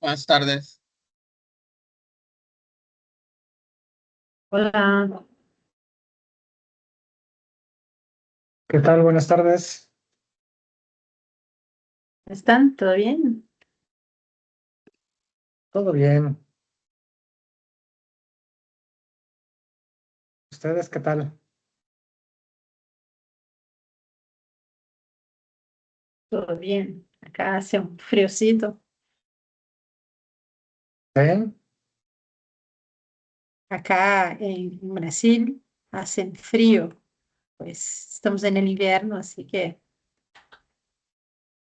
Buenas tardes. Hola, ¿Qué tal? Buenas tardes. ¿están? ¿Todo bien? ¿Todo bien? ¿Ustedes qué tal? Todo bien. Acá hace un friocito. ¿Sí? Acá en Brasil hace frío. Pues estamos en el invierno, así que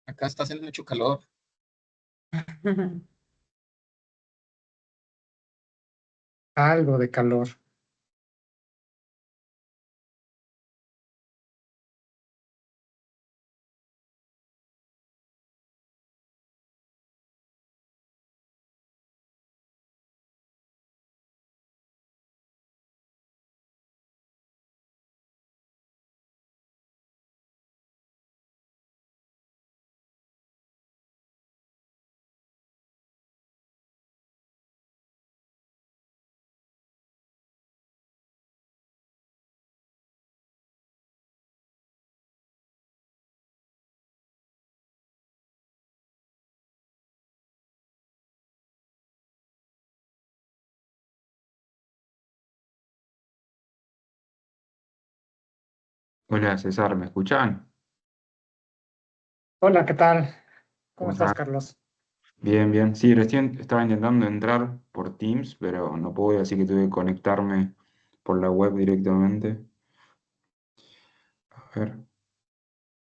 Acá está haciendo mucho calor. Algo de calor. Hola César, ¿me escuchan? Hola, ¿qué tal? ¿Cómo ¿Cómo estás, están? Carlos? Bien, bien. Sí, recién estaba intentando entrar por Teams, pero no pude, así que tuve que conectarme por la web directamente. A ver,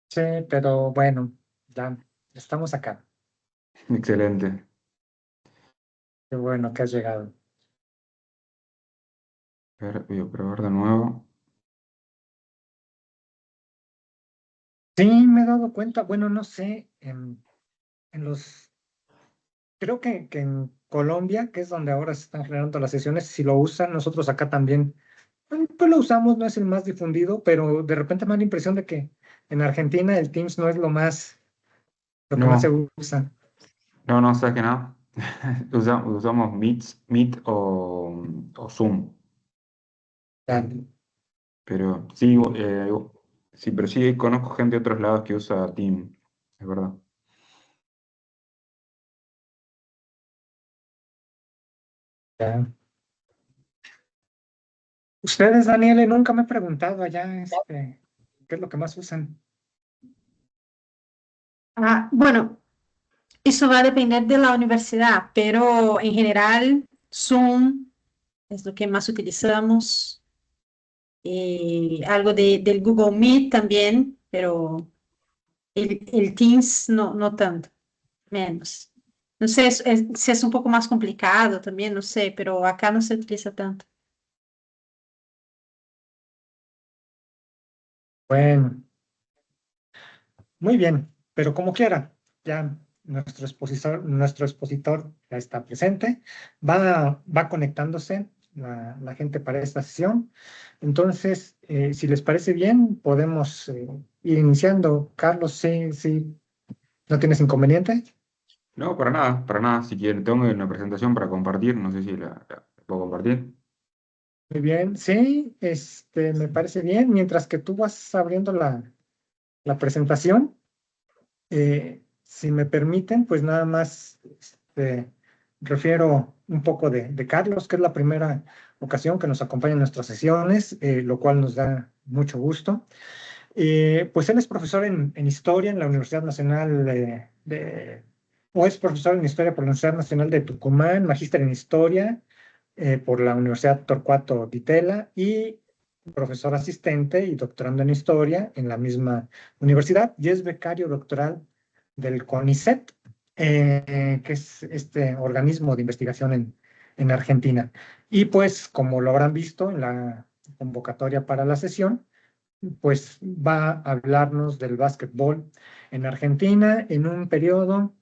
Sí, pero bueno, ya estamos acá. excelente. Qué bueno que has llegado. A ver, voy a probar de nuevo. Sí, me he dado cuenta, bueno, no sé, en los, creo que en Colombia, que es donde ahora se están generando las sesiones, si lo usan, nosotros acá también, pues lo usamos, no es el más difundido, pero de repente me da la impresión de que en Argentina el Teams no es lo que más se No, usa. no, sabes que no. Usamos Meet o Zoom, Ya, pero sí, sí, pero sí conozco gente de otros lados que usa Team, es verdad. ya. Ustedes, Daniele, nunca me he preguntado allá, ¿qué es lo que más usan? Bueno, eso va a depender de la universidad, pero en general Zoom es lo que más utilizamos. Algo del Google Meet también, pero el Teams no tanto, menos. No sé si es un poco más complicado también, no sé, pero acá no se utiliza tanto. Bueno, muy bien, pero como quiera, ya nuestro expositor ya está presente, va conectándose la gente para esta sesión. Entonces, si les parece bien, podemos ir iniciando. Carlos, sí, sí, ¿no tienes inconveniente? No, para nada. Si quieren, tengo una presentación para compartir, no sé si la puedo compartir. Muy bien, sí, me parece bien. Mientras que tú vas abriendo la presentación, si me permiten, pues nada más refiero un poco de Carlos, que es la primera ocasión que nos acompaña en nuestras sesiones, lo cual nos da mucho gusto. Pues él es profesor en historia en la Universidad Nacional o es profesor en historia por la Universidad Nacional de Tucumán, magíster en historia por la Universidad Torcuato Di Tella y profesor asistente y doctorando en historia en la misma universidad y es becario doctoral del CONICET, que es este organismo de investigación en Argentina. Y pues, como lo habrán visto en la convocatoria para la sesión, pues va a hablarnos del básquetbol en Argentina en un periodo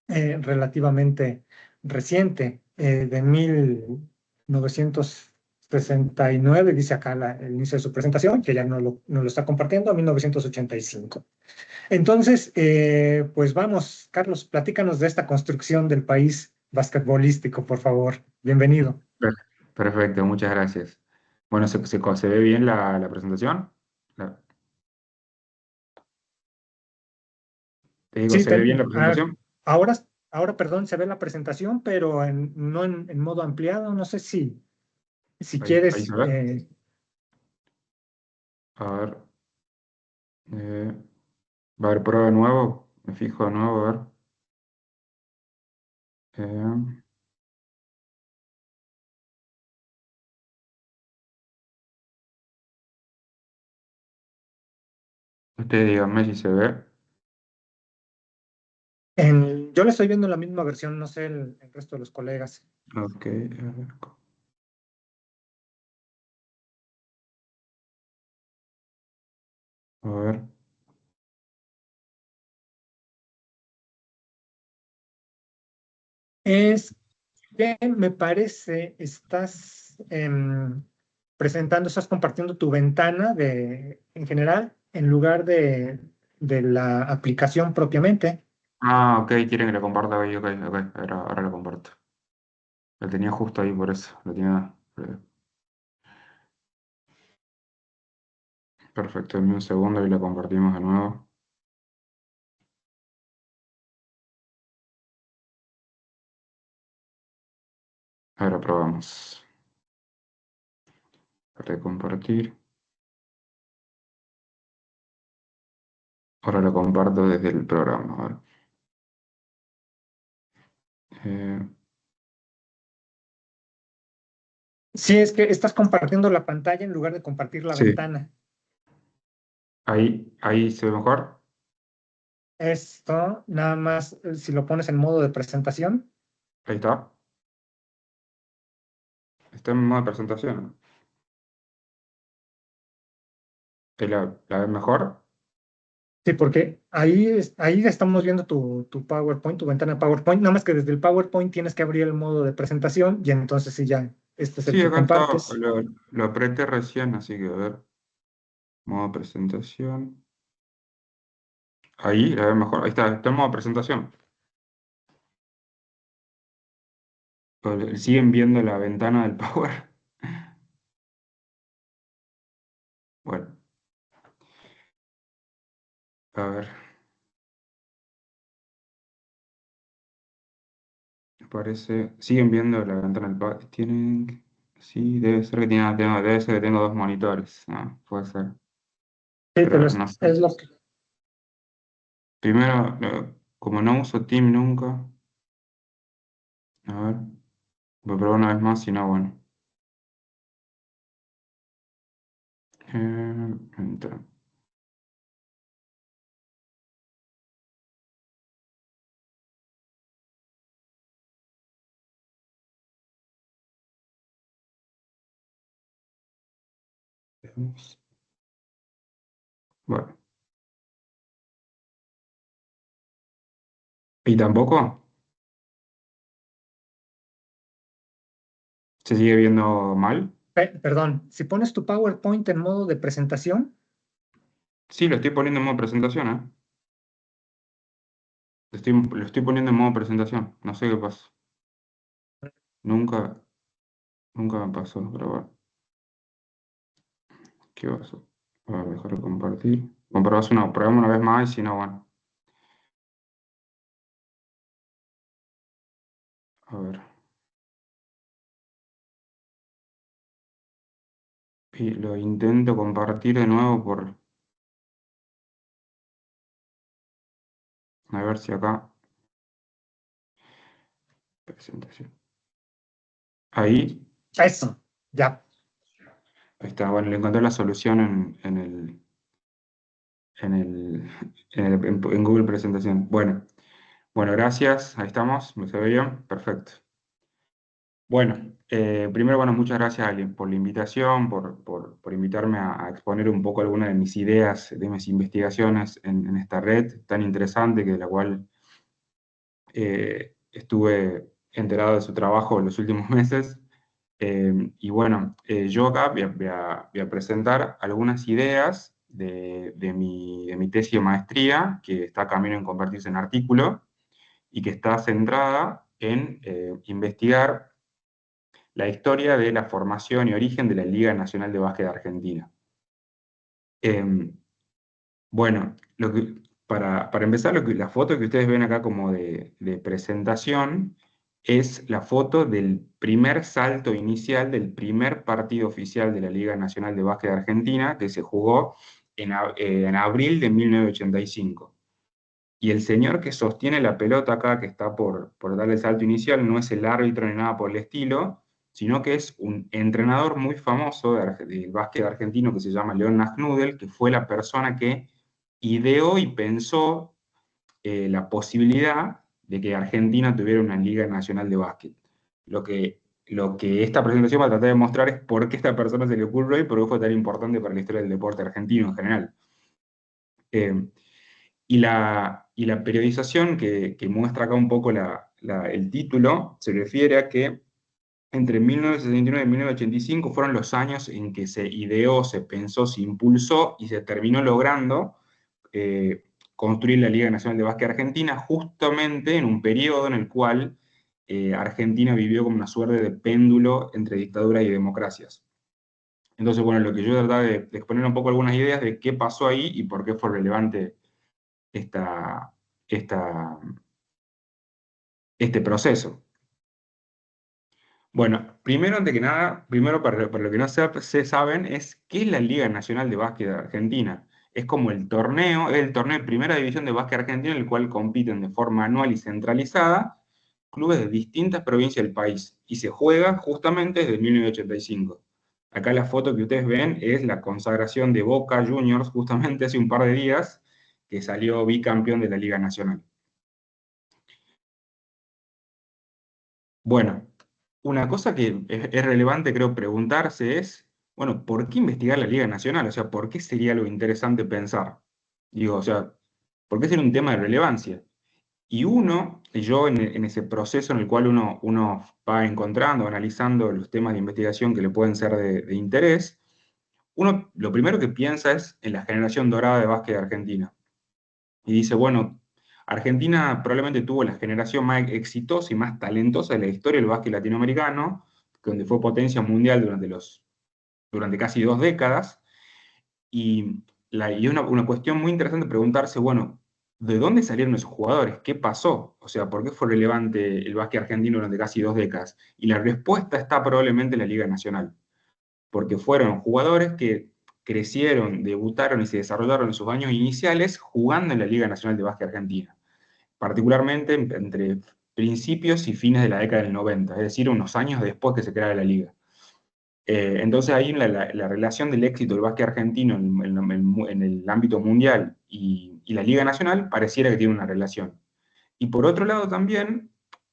relativamente reciente, de 1900 1969, dice acá el inicio de su presentación, que ya no lo está compartiendo, a 1985. Entonces, pues vamos, Carlos, platícanos de esta construcción del país basquetbolístico, por favor. Bienvenido. Perfecto, muchas gracias. Bueno, ¿se ve bien la presentación? Te digo, Sí, ¿se ve bien la presentación? ahora, perdón, se ve la presentación, pero no en modo ampliado. No sé si Ahí quieres. se ve. A ver. Va a haber prueba de nuevo. Me fijo de nuevo, a ver. Eh, Ustedes díganme si se ve. Yo le estoy viendo la misma versión, no sé el resto de los colegas. Ok, a ver. A ver. Es que me parece, estás compartiendo tu ventana en general en lugar de la aplicación propiamente. Ah, ok, quieren que la comparta hoy. Ok, ok. Ahora la comparto. La tenía justo ahí por eso. La tenía. Perfecto, en un segundo y la compartimos de nuevo. Ahora probamos. Compartir. Ahora lo comparto desde el programa. A ver. Eh, Sí, es que estás compartiendo la pantalla en lugar de compartir la sí, ventana. ahí se ve mejor. Esto, nada más, si lo pones en modo de presentación. Ahí está. Está en modo de presentación. ¿La ves mejor? Sí, porque ahí estamos viendo tu PowerPoint, tu ventana de PowerPoint, nada más que desde el PowerPoint tienes que abrir el modo de presentación y entonces sí ya, este es el Sí, que acá está. compartes. Lo apreté recién, así que a ver. Modo presentación. Ahí la ves mejor. Ahí está en modo presentación. Siguen viendo la ventana del Power. Bueno, a ver. Parece. Siguen viendo la ventana del Power. Tienen. Sí, debe ser que debe ser que tengo dos monitores. Ah, puede ser. Sí, Pero no sé. es lo que. Primero, como no uso Team nunca. A ver. Voy a probar una vez más, si no, bueno. Enter. Veamos. Bueno. ¿Y tampoco? ¿Se sigue viendo mal? Perdón, si pones tu PowerPoint en modo de presentación, Sí, lo estoy poniendo en modo presentación, ¿eh? Lo estoy poniendo en modo presentación. No sé qué pasa. Nunca, nunca me pasó, pero bueno. ¿Qué pasó? A ver, dejar de compartir. Probamos una vez más y si no, bueno. A ver. Y lo intento compartir de nuevo a ver si acá. Presentación. Ahí. eso, ya. Ahí está. Bueno, le encontré la solución en el, en Google Presentación. Bueno, gracias. Ahí estamos. ¿Me se ve bien? Perfecto. Bueno, primero, bueno, muchas gracias Ale, por la invitación, por invitarme a exponer un poco algunas de mis ideas, de mis investigaciones en esta red tan interesante, que de la cual estuve enterado de su trabajo en los últimos meses. Y bueno, yo acá voy a presentar algunas ideas de mi tesis de maestría, que está camino en convertirse en artículo, y que está centrada en investigar la historia de la formación y origen de la Liga Nacional de Básquet de Argentina. Bueno, para empezar, la foto que ustedes ven acá como de presentación es la foto del primer salto inicial del primer partido oficial de la Liga Nacional de Básquet de Argentina, que se jugó en abril de 1985. Y el señor que sostiene la pelota acá, que está por dar el salto inicial, no es el árbitro ni nada por el estilo, sino que es un entrenador muy famoso del básquet argentino que se llama Leon Nachtnudel, que fue la persona que ideó y pensó la posibilidad de que Argentina tuviera una Liga Nacional de Básquet. Lo que esta presentación va a tratar de mostrar es por qué a esta persona se le ocurrió y por qué fue tan importante para la historia del deporte argentino en general. Y la periodización que muestra acá un poco el título se refiere a que entre 1969 y 1985 fueron los años en que se ideó, se pensó, se impulsó y se terminó logrando construir la Liga Nacional de Básquet Argentina, justamente en un periodo en el cual Argentina vivió como una suerte de péndulo entre dictaduras y democracias. Entonces, bueno, lo que yo trataba de exponer un poco algunas ideas de qué pasó ahí y por qué fue relevante este proceso. Bueno, primero, antes que nada, primero para lo que no se saben, es qué es la Liga Nacional de Básquet de Argentina. Es como el torneo de primera división de básquet argentino, en el cual compiten de forma anual y centralizada clubes de distintas provincias del país, y se juega justamente desde 1985. Acá la foto que ustedes ven es la consagración de Boca Juniors, justamente hace un par de días, que salió bicampeón de la Liga Nacional. Bueno, una cosa que es relevante, creo, preguntarse es, bueno, ¿por qué investigar la Liga Nacional? O sea, ¿por qué sería algo interesante pensar? Digo, o sea, ¿por qué sería un tema de relevancia? Y yo en ese proceso en el cual uno va encontrando, analizando los temas de investigación que le pueden ser de interés, uno lo primero que piensa es en la generación dorada de básquet de Argentina. Y dice, bueno, Argentina probablemente tuvo la generación más exitosa y más talentosa de la historia del básquet latinoamericano, donde fue potencia mundial durante casi 2 décadas, y una cuestión muy interesante preguntarse, bueno, ¿de dónde salieron esos jugadores? ¿Qué pasó? O sea, ¿por qué fue relevante el básquet argentino durante casi 2 décadas? Y la respuesta está probablemente en la Liga Nacional, porque fueron jugadores que crecieron, debutaron y se desarrollaron en sus años iniciales jugando en la Liga Nacional de Básquet Argentina, particularmente entre principios y fines de la década del 90, es decir, unos años después que se creara la Liga. Entonces ahí la relación del éxito del básquet argentino en el ámbito mundial y la Liga Nacional pareciera que tiene una relación. Y por otro lado también,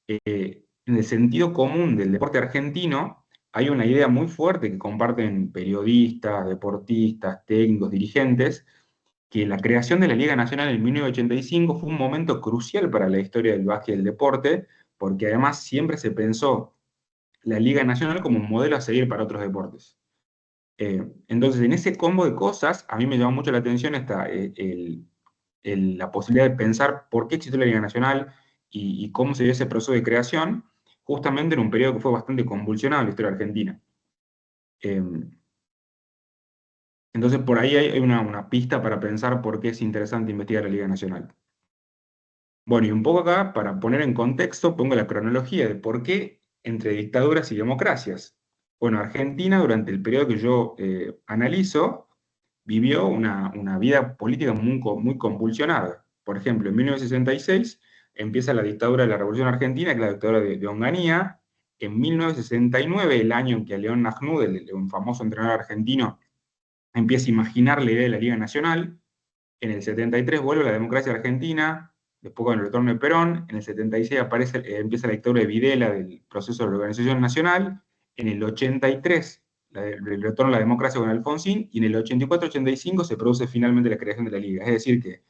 en el sentido común del deporte argentino, hay una idea muy fuerte que comparten periodistas, deportistas, técnicos, dirigentes, que la creación de la Liga Nacional en 1985 fue un momento crucial para la historia del básquet y del deporte, porque además siempre se pensó la Liga Nacional como un modelo a seguir para otros deportes. Entonces, en ese combo de cosas, a mí me llama mucho la atención la posibilidad de pensar por qué existió la Liga Nacional y cómo se dio ese proceso de creación, justamente en un periodo que fue bastante convulsionado en la historia argentina. Entonces, por ahí hay una pista para pensar por qué es interesante investigar la Liga Nacional. Bueno, y un poco acá, para poner en contexto, pongo la cronología de por qué entre dictaduras y democracias. Bueno, Argentina, durante el periodo que yo analizo, vivió una vida política muy convulsionada. Por ejemplo, en 1966 empieza la dictadura de la Revolución Argentina, que es la dictadura de Onganía. En 1969, el año en que a León Nachtnudel, un famoso entrenador argentino, empieza a imaginar la idea de la Liga Nacional. En el 73 vuelve la democracia argentina, después con el retorno de Perón. En el 76 empieza la dictadura de Videla del proceso de organización nacional. En el 83 el retorno a la democracia con Alfonsín, y en el 84-85 se produce finalmente la creación de la Liga. Es decir que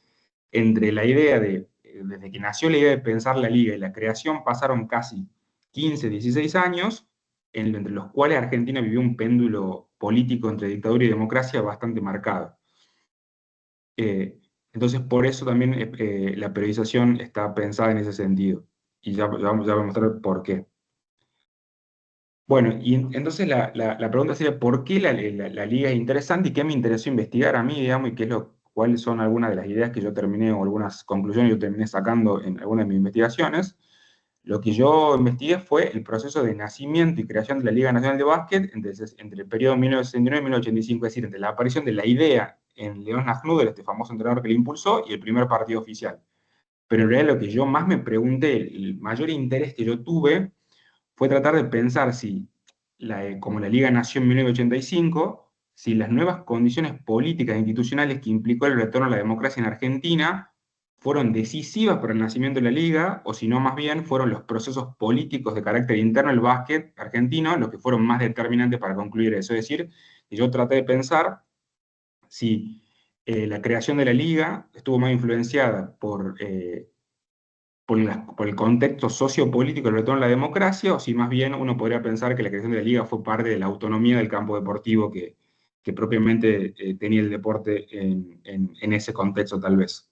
entre la idea desde que nació la idea de pensar la Liga y la creación pasaron casi 15, 16 años, entre los cuales Argentina vivió un péndulo político entre dictadura y democracia bastante marcado. Entonces, por eso también la periodización está pensada en ese sentido. Y ya voy a mostrar por qué. Bueno, y entonces la pregunta sería, ¿por qué la liga es interesante y qué me interesó investigar a mí, digamos, y cuáles son algunas de las ideas que yo terminé, o algunas conclusiones que yo terminé sacando en algunas de mis investigaciones? Lo que yo investigué fue el proceso de nacimiento y creación de la Liga Nacional de Básquet entre el periodo 1969 y 1985, es decir, entre la aparición de la idea en León Najnudel, este famoso entrenador que la impulsó, y el primer partido oficial. Pero en realidad lo que yo más me pregunté, el mayor interés que yo tuve, fue tratar de pensar si, como la Liga nació en 1985, si las nuevas condiciones políticas e institucionales que implicó el retorno a la democracia en Argentina fueron decisivas para el nacimiento de la Liga, o si no, más bien, fueron los procesos políticos de carácter interno del básquet argentino los que fueron más determinantes para concluir eso. Es decir, yo traté de pensar si la creación de la Liga estuvo más influenciada por el contexto sociopolítico del retorno a la democracia, o si más bien uno podría pensar que la creación de la Liga fue parte de la autonomía del campo deportivo que propiamente tenía el deporte en ese contexto, tal vez.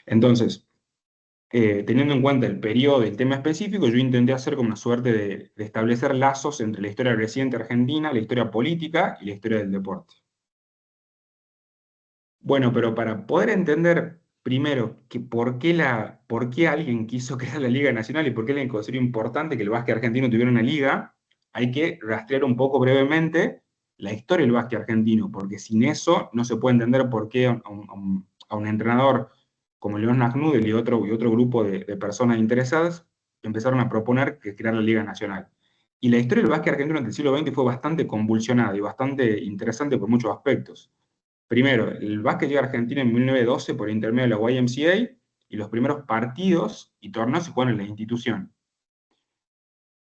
Entonces, teniendo en cuenta el periodo y el tema específico, yo intenté hacer como una suerte de establecer lazos entre la historia reciente argentina, la historia política y la historia del deporte. Bueno, pero para poder entender primero que por qué alguien quiso crear la Liga Nacional y por qué alguien consideró importante que el básquet argentino tuviera una liga, hay que rastrear un poco brevemente la historia del básquet argentino, porque sin eso no se puede entender por qué a un entrenador como León Najnudel y otro grupo de personas interesadas empezaron a proponer que crear la Liga Nacional. Y la historia del básquet argentino durante el siglo XX fue bastante convulsionada y bastante interesante por muchos aspectos. Primero, el básquet llega a Argentina en 1912 por intermedio de la YMCA, y los primeros partidos y torneos se juegan en la institución.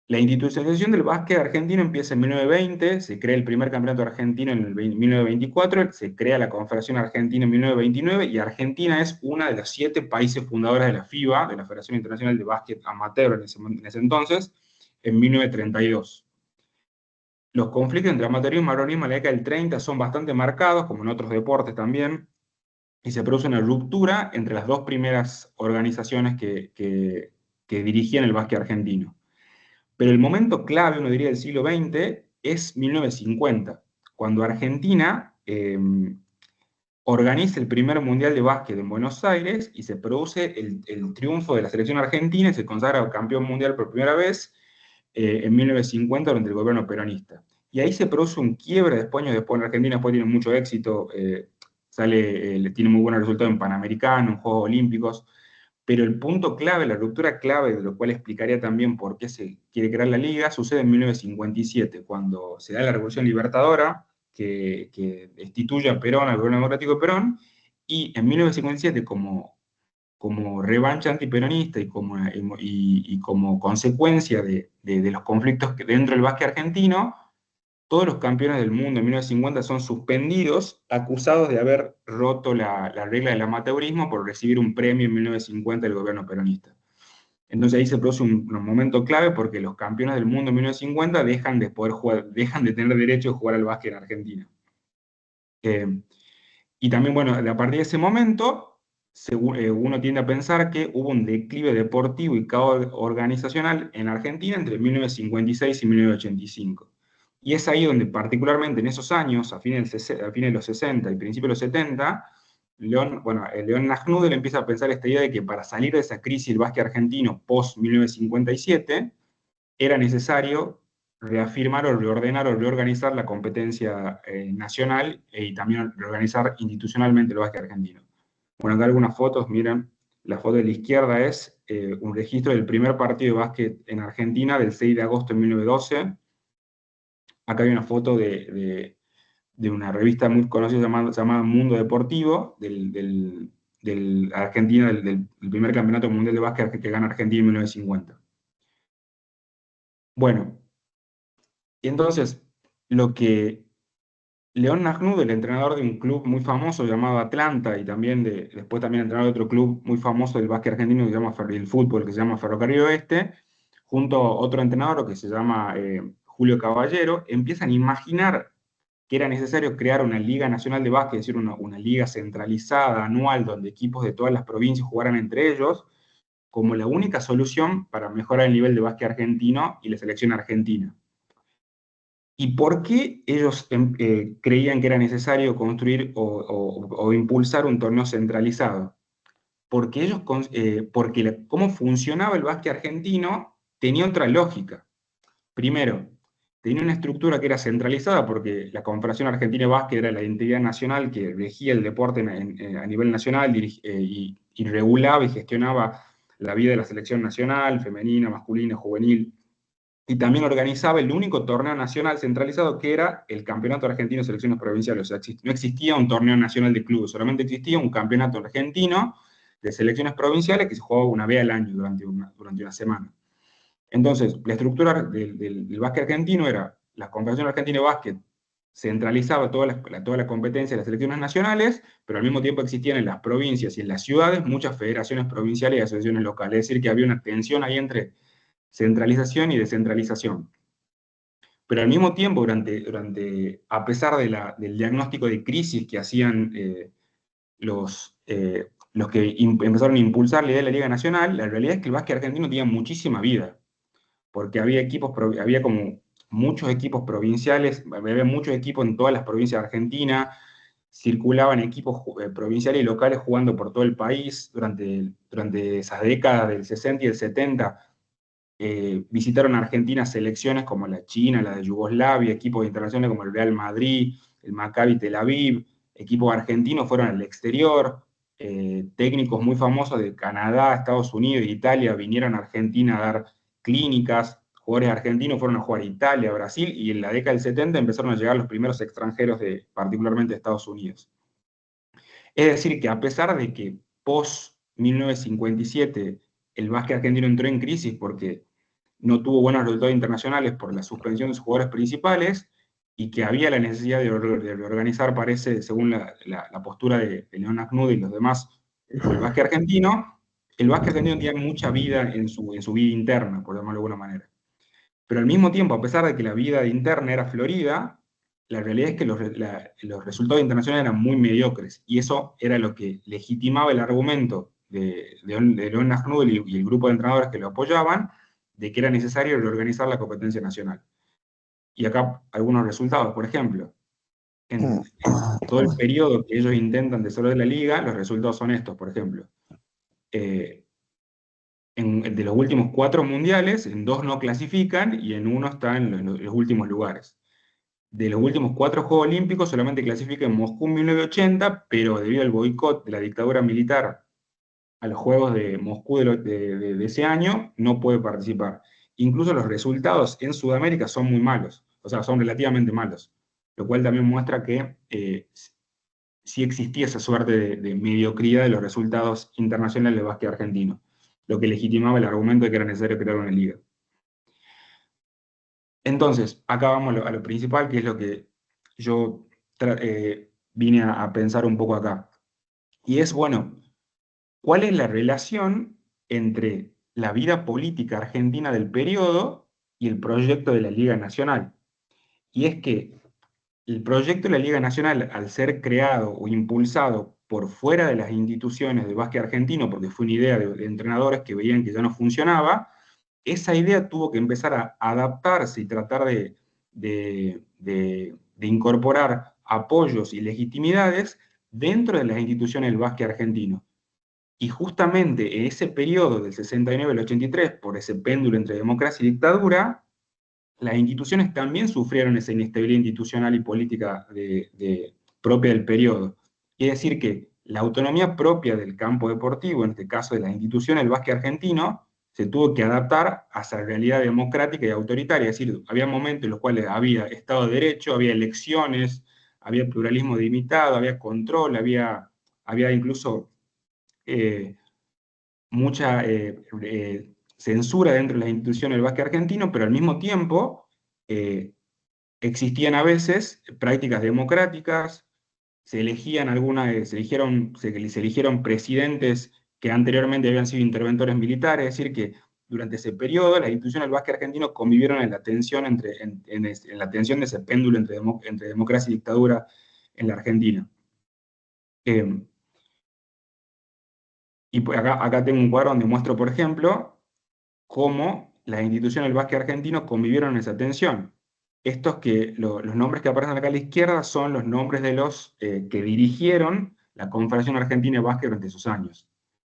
La institucionalización del básquet argentino empieza en 1920, se crea el primer campeonato argentino en 1924, se crea la Confederación Argentina en 1929, y Argentina es una de los 7 países fundadores de la FIBA, de la Federación Internacional de Básquet Amateur en ese entonces, en 1932. Los conflictos entre amateurismo y marronismo en la década del 30 son bastante marcados, como en otros deportes también, y se produce una ruptura entre las dos primeras organizaciones que dirigían el básquet argentino. Pero el momento clave, uno diría, del siglo XX es 1950, cuando Argentina organiza el primer Mundial de Básquet en Buenos Aires y se produce el triunfo de la selección argentina y se consagra campeón mundial por primera vez en 1950 durante el gobierno peronista. Y ahí se produce un quiebre después, años después en Argentina, después tiene mucho éxito, tiene muy buenos resultados en Panamericano, en Juegos Olímpicos, pero el punto clave, la ruptura clave, de lo cual explicaría también por qué se quiere crear la Liga, sucede en 1957, cuando se da la Revolución Libertadora, que destituye a Perón, al gobierno democrático de Perón, y en 1957, como revancha antiperonista y como consecuencia de los conflictos dentro del básquet argentino, todos los campeones del mundo en 1950 son suspendidos, acusados de haber roto la regla del amateurismo por recibir un premio en 1950 del gobierno peronista. Entonces ahí se produce un momento clave, porque los campeones del mundo en 1950 dejan de poder jugar, dejan de tener derecho a jugar al básquet en Argentina. Y también, bueno, a partir de ese momento, uno tiende a pensar que hubo un declive deportivo y caos organizacional en Argentina entre 1956 y 1985. Y es ahí donde, particularmente en esos años, a fines de los 60 y principios de los 70, León Najnudel empieza a pensar esta idea de que para salir de esa crisis del básquet argentino post-1957, era necesario reafirmar o reordenar o reorganizar la competencia nacional y también reorganizar institucionalmente el básquet argentino. Bueno, acá algunas fotos, miren, la foto de la izquierda es un registro del primer partido de básquet en Argentina del 6 de agosto de 1912. Acá hay una foto de una revista muy conocida llamada Mundo Deportivo, del Argentina, del primer campeonato mundial de básquet que gana Argentina en 1950. Bueno, y entonces, lo que León Najnudel, el entrenador de un club muy famoso llamado Atlanta, y también después también entrenador de otro club muy famoso del básquet argentino el fútbol, que se llama Ferrocarril Oeste, junto a otro entrenador que se llama Julio Caballero, empiezan a imaginar que era necesario crear una Liga Nacional de Básquet, es decir, una liga centralizada, anual, donde equipos de todas las provincias jugaran entre ellos, como la única solución para mejorar el nivel de básquet argentino y la selección argentina. ¿Y por qué ellos creían que era necesario construir o impulsar un torneo centralizado? Porque cómo funcionaba el básquet argentino tenía otra lógica. Primero, tenía una estructura que era centralizada porque la Confederación Argentina de Básquet era la entidad nacional que regía el deporte a nivel nacional y regulaba y gestionaba la vida de la selección nacional, femenina, masculina, juvenil, y también organizaba el único torneo nacional centralizado que era el Campeonato Argentino de Selecciones Provinciales. O sea, no existía un torneo nacional de clubes, solamente existía un campeonato argentino de selecciones provinciales que se jugaba una vez al año durante una semana. Entonces, la estructura del básquet argentino era la Confederación Argentina de Básquet centralizaba toda la competencia de las selecciones nacionales, pero al mismo tiempo existían en las provincias y en las ciudades muchas federaciones provinciales y asociaciones locales. Es decir, que había una tensión ahí entre centralización y descentralización. Pero al mismo tiempo, a pesar del diagnóstico de crisis que hacían los que empezaron a impulsar la idea de la Liga Nacional, la realidad es que el básquet argentino tenía muchísima vida, porque había como muchos equipos provinciales, había muchos equipos en todas las provincias de Argentina, circulaban equipos provinciales y locales jugando por todo el país durante esas décadas del 60 y el 70. Visitaron a Argentina selecciones como la China, la de Yugoslavia, equipos internacionales como el Real Madrid, el Maccabi Tel Aviv, equipos argentinos fueron al exterior, técnicos muy famosos de Canadá, Estados Unidos e Italia vinieron a Argentina a dar clínicas, jugadores argentinos fueron a jugar a Italia, a Brasil, y en la década del 70 empezaron a llegar los primeros extranjeros, particularmente de Estados Unidos. Es decir, que a pesar de que post-1957 el básquet argentino entró en crisis porque no tuvo buenos resultados internacionales por la suspensión de sus jugadores principales, y que había la necesidad de reorganizar, parece, según la postura de León Acnud y los demás, el básquet argentino tenía mucha vida en su vida interna, por llamarlo de alguna manera. Pero al mismo tiempo, a pesar de que la vida interna era florida, la realidad es que los resultados internacionales eran muy mediocres, y eso era lo que legitimaba el argumento de León Acnud y el grupo de entrenadores que lo apoyaban, de que era necesario reorganizar la competencia nacional. Y acá algunos resultados, por ejemplo, en todo el periodo que ellos intentan desarrollar la liga, los resultados son estos, por ejemplo. De los últimos 4 mundiales, en 2 no clasifican y en 1 están en los últimos lugares. De los últimos 4 Juegos Olímpicos solamente clasifica en Moscú en 1980, pero debido al boicot de la dictadura militar a los Juegos de Moscú de ese año, no puede participar. Incluso los resultados en Sudamérica son muy malos, o sea, son relativamente malos, lo cual también muestra que sí existía esa suerte de mediocridad de los resultados internacionales del básquet argentino, lo que legitimaba el argumento de que era necesario crear una liga. Entonces, acá vamos a lo principal, que es lo que yo vine a pensar un poco acá. Y es, bueno, ¿cuál es la relación entre la vida política argentina del periodo y el proyecto de la Liga Nacional? Y es que el proyecto de la Liga Nacional, al ser creado o impulsado por fuera de las instituciones del básquet argentino, porque fue una idea de entrenadores que veían que ya no funcionaba, esa idea tuvo que empezar a adaptarse y tratar de incorporar apoyos y legitimidades dentro de las instituciones del básquet argentino. Y justamente en ese periodo del 69 al 83, por ese péndulo entre democracia y dictadura, las instituciones también sufrieron esa inestabilidad institucional y política propia del periodo. Es decir, que la autonomía propia del campo deportivo, en este caso de las instituciones del básquet argentino, se tuvo que adaptar a esa realidad democrática y autoritaria. Es decir, había momentos en los cuales había Estado de Derecho, había elecciones, había pluralismo delimitado, había control, había incluso mucha censura dentro de las instituciones del básquet argentino, pero al mismo tiempo existían a veces prácticas democráticas, se eligieron presidentes que anteriormente habían sido interventores militares, es decir, que durante ese periodo, las instituciones del básquet argentino convivieron en la tensión, en la tensión de ese péndulo entre democracia y dictadura en la Argentina. Y pues acá tengo un cuadro donde muestro, por ejemplo, cómo las instituciones del básquet argentino convivieron en esa tensión. Los nombres que aparecen acá a la izquierda son los nombres de los que dirigieron la Confederación Argentina de Básquet durante esos años.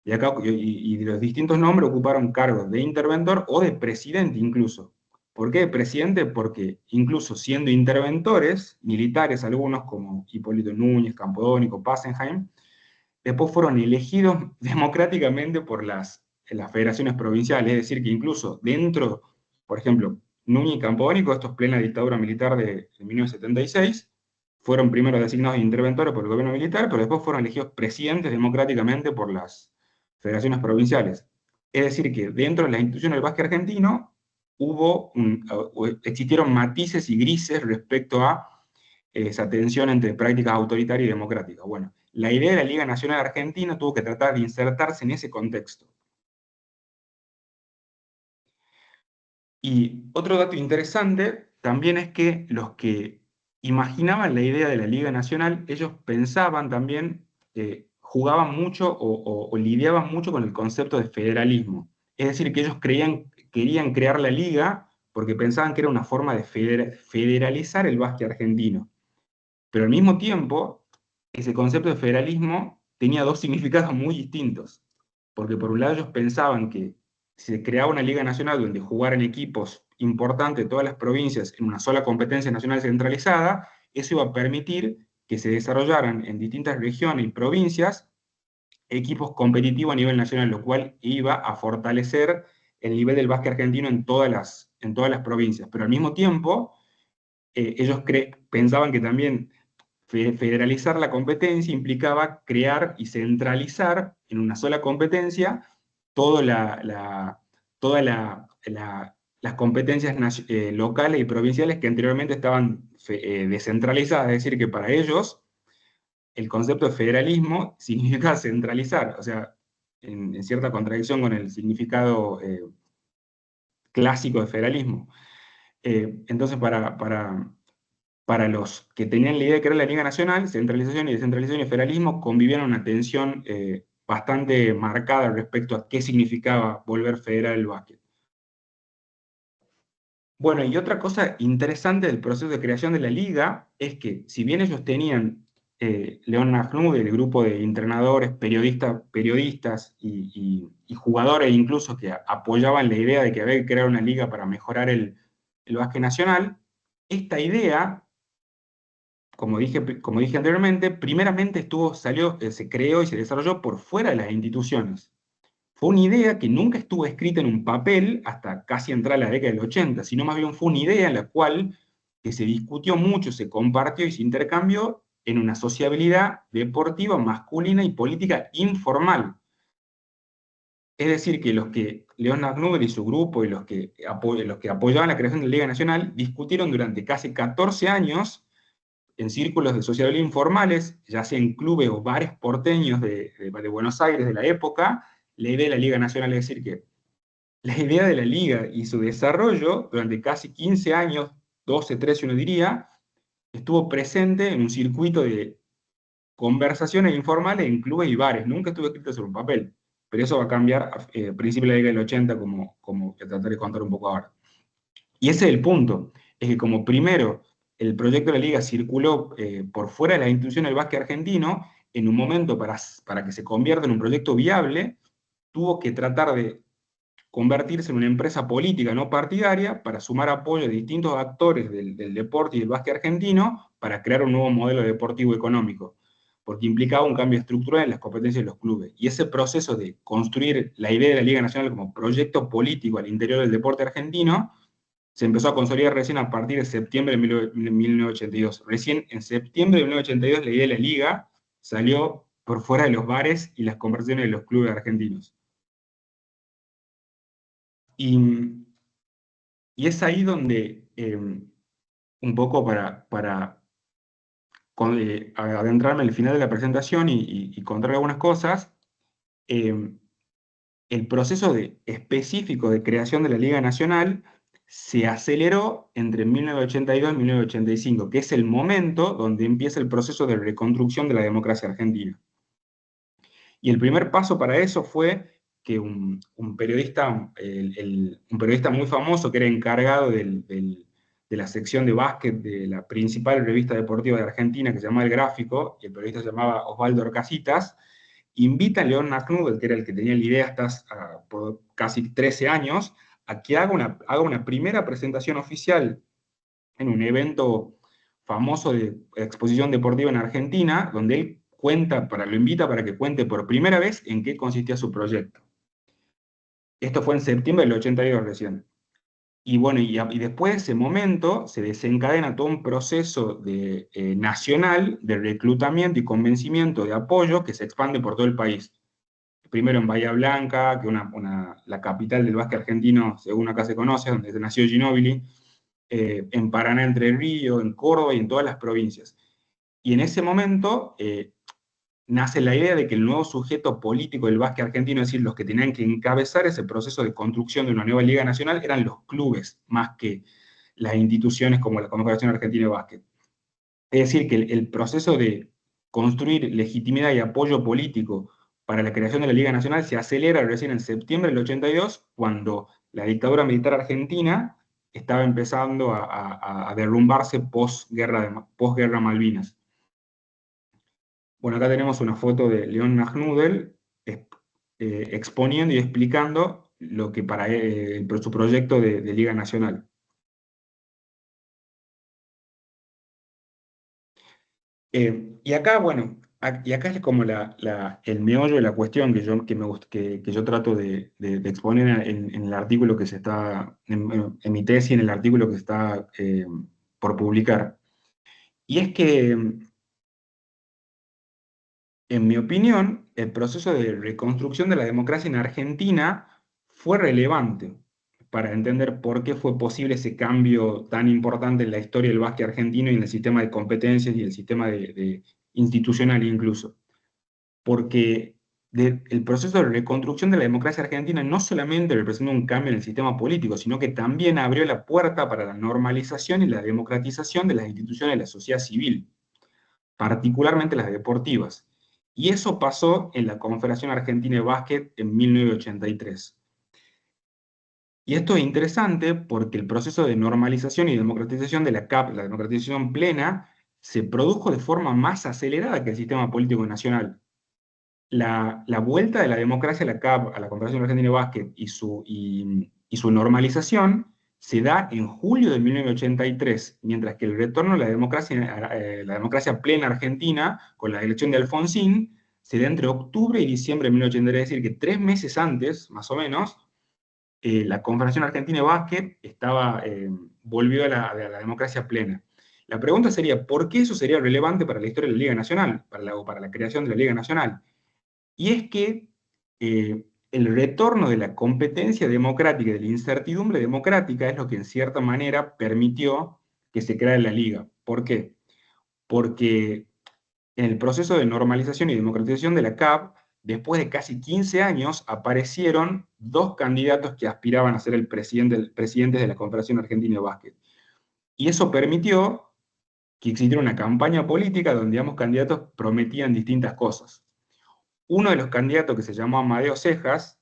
Y los distintos nombres ocuparon cargos de interventor o de presidente incluso. ¿Por qué de presidente? Porque incluso siendo interventores, militares algunos como Hipólito Núñez, Campodónico, Passenheim, después fueron elegidos democráticamente por las federaciones provinciales, es decir, que incluso dentro, por ejemplo, Núñez y Campodónico, esto es plena dictadura militar de 1976, fueron primero designados interventores por el gobierno militar, pero después fueron elegidos presidentes democráticamente por las federaciones provinciales. Es decir, que dentro de las instituciones del básquet argentino existieron matices y grises respecto a esa tensión entre prácticas autoritarias y democráticas. Bueno, la idea de la Liga Nacional Argentina tuvo que tratar de insertarse en ese contexto. Y otro dato interesante también es que los que imaginaban la idea de la Liga Nacional, ellos pensaban también, jugaban mucho o lidiaban mucho con el concepto de federalismo. Es decir, que ellos querían crear la Liga porque pensaban que era una forma de federalizar el básquet argentino. Pero al mismo tiempo, ese concepto de federalismo tenía dos significados muy distintos. Porque por un lado ellos pensaban que si se creaba una liga nacional donde jugaran equipos importantes de todas las provincias en una sola competencia nacional centralizada, eso iba a permitir que se desarrollaran en distintas regiones y provincias equipos competitivos a nivel nacional, lo cual iba a fortalecer el nivel del básquet argentino en todas las provincias. Pero al mismo tiempo, ellos pensaban que también federalizar la competencia implicaba crear y centralizar en una sola competencia todas las competencias locales y provinciales que anteriormente estaban descentralizadas. Es decir, que para ellos el concepto de federalismo significa centralizar, o sea, en cierta contradicción con el significado clásico de federalismo. Entonces, para los que tenían la idea de crear la Liga Nacional, centralización y descentralización y federalismo convivían una tensión bastante marcada respecto a qué significaba volver federal el básquet. Bueno, y otra cosa interesante del proceso de creación de la Liga es que, si bien ellos tenían León Nafnud, el grupo de entrenadores, periodistas y jugadores incluso que apoyaban la idea de que había que crear una liga para mejorar el básquet nacional, esta idea, como dije anteriormente, primeramente se creó y se desarrolló por fuera de las instituciones. Fue una idea que nunca estuvo escrita en un papel hasta casi entrar a la década del 80, sino más bien fue una idea en la cual que se discutió mucho, se compartió y se intercambió en una sociabilidad deportiva, masculina y política informal. Es decir, que León Nafnud y su grupo y los que apoyaban la creación de la Liga Nacional discutieron durante casi 14 años en círculos de sociabilidad informales, ya sea en clubes o bares porteños de Buenos Aires de la época, la idea de la Liga Nacional. Es decir, que la idea de la Liga y su desarrollo durante casi 15 años, 12, 13 uno diría, estuvo presente en un circuito de conversaciones informales en clubes y bares. Nunca estuvo escrito sobre un papel, pero eso va a cambiar a principios de la década del 80, como trataré de contar un poco ahora. Y ese es el punto, es que como primero el proyecto de la Liga circuló por fuera de las instituciones del básquet argentino, en un momento para que se convierta en un proyecto viable, tuvo que tratar de convertirse en una empresa política no partidaria para sumar apoyo de distintos actores del deporte y del básquet argentino para crear un nuevo modelo deportivo económico, porque implicaba un cambio estructural en las competencias de los clubes. Y ese proceso de construir la idea de la Liga Nacional como proyecto político al interior del deporte argentino se empezó a consolidar recién a partir de septiembre de 1982. Recién en septiembre de 1982 la idea de la Liga salió por fuera de los bares y las conversaciones de los clubes argentinos. Y es ahí donde, un poco para adentrarme al final de la presentación y contar algunas cosas, el proceso específico de creación de la Liga Nacional se aceleró entre 1982 y 1985, que es el momento donde empieza el proceso de reconstrucción de la democracia argentina. Y el primer paso para eso fue que un periodista muy famoso, que era encargado de la sección de básquet de la principal revista deportiva de Argentina, que se llamaba El Gráfico, y el periodista se llamaba Osvaldo Orcasitas, invita a León Nagnudel, que era el que tenía la idea hasta por casi 13 años, a que haga una primera presentación oficial en un evento famoso de exposición deportiva en Argentina, donde él lo invita para que cuente por primera vez en qué consistía su proyecto. Esto fue en septiembre del 82 recién. Y bueno, y después de ese momento se desencadena todo un proceso nacional de reclutamiento y convencimiento de apoyo que se expande por todo el país. Primero en Bahía Blanca, que la capital del básquet argentino, según acá se conoce, donde nació Ginóbili, en Paraná, Entre Ríos, en Córdoba y en todas las provincias. Y en ese momento nace la idea de que el nuevo sujeto político del básquet argentino, es decir, los que tenían que encabezar ese proceso de construcción de una nueva liga nacional, eran los clubes, más que las instituciones como la Confederación Argentina de Básquet. Es decir, que el proceso de construir legitimidad y apoyo político para la creación de la Liga Nacional se acelera recién en septiembre del 82, cuando la dictadura militar argentina estaba empezando a derrumbarse posguerra Malvinas. Bueno, acá tenemos una foto de León Nagnudel exponiendo y explicando lo que para su proyecto de Liga Nacional. Y acá, bueno, y acá es como el meollo de la cuestión que yo trato de exponer en el artículo que se está, en mi tesis, en el artículo que está por publicar. Y es que, en mi opinión, el proceso de reconstrucción de la democracia en Argentina fue relevante para entender por qué fue posible ese cambio tan importante en la historia del básquet argentino y en el sistema de competencias y el sistema institucional incluso. Porque el proceso de reconstrucción de la democracia argentina no solamente representó un cambio en el sistema político, sino que también abrió la puerta para la normalización y la democratización de las instituciones de la sociedad civil, particularmente las deportivas. Y eso pasó en la Confederación Argentina de Básquet en 1983. Y esto es interesante porque el proceso de normalización y democratización de la CAP, la democratización plena, se produjo de forma más acelerada que el sistema político nacional. La vuelta de la democracia a la CAP, a la Confederación Argentina de Básquet, y su normalización se da en julio de 1983, mientras que el retorno a la democracia plena argentina, con la elección de Alfonsín, se da entre octubre y diciembre de 1983, es decir, que 3 meses antes, más o menos, la Confederación Argentina de Básquet volvió a la democracia plena. La pregunta sería, ¿por qué eso sería relevante para la historia de la Liga Nacional, para la creación de la Liga Nacional? Y es que el retorno de la competencia democrática y de la incertidumbre democrática es lo que en cierta manera permitió que se creara la Liga. ¿Por qué? Porque en el proceso de normalización y democratización de la CAP, después de casi 15 años, aparecieron 2 candidatos que aspiraban a ser el presidente de la Confederación Argentina de Básquet. Y eso permitió que existiera una campaña política donde ambos candidatos prometían distintas cosas. Uno de los candidatos, que se llamó Amadeo Cejas,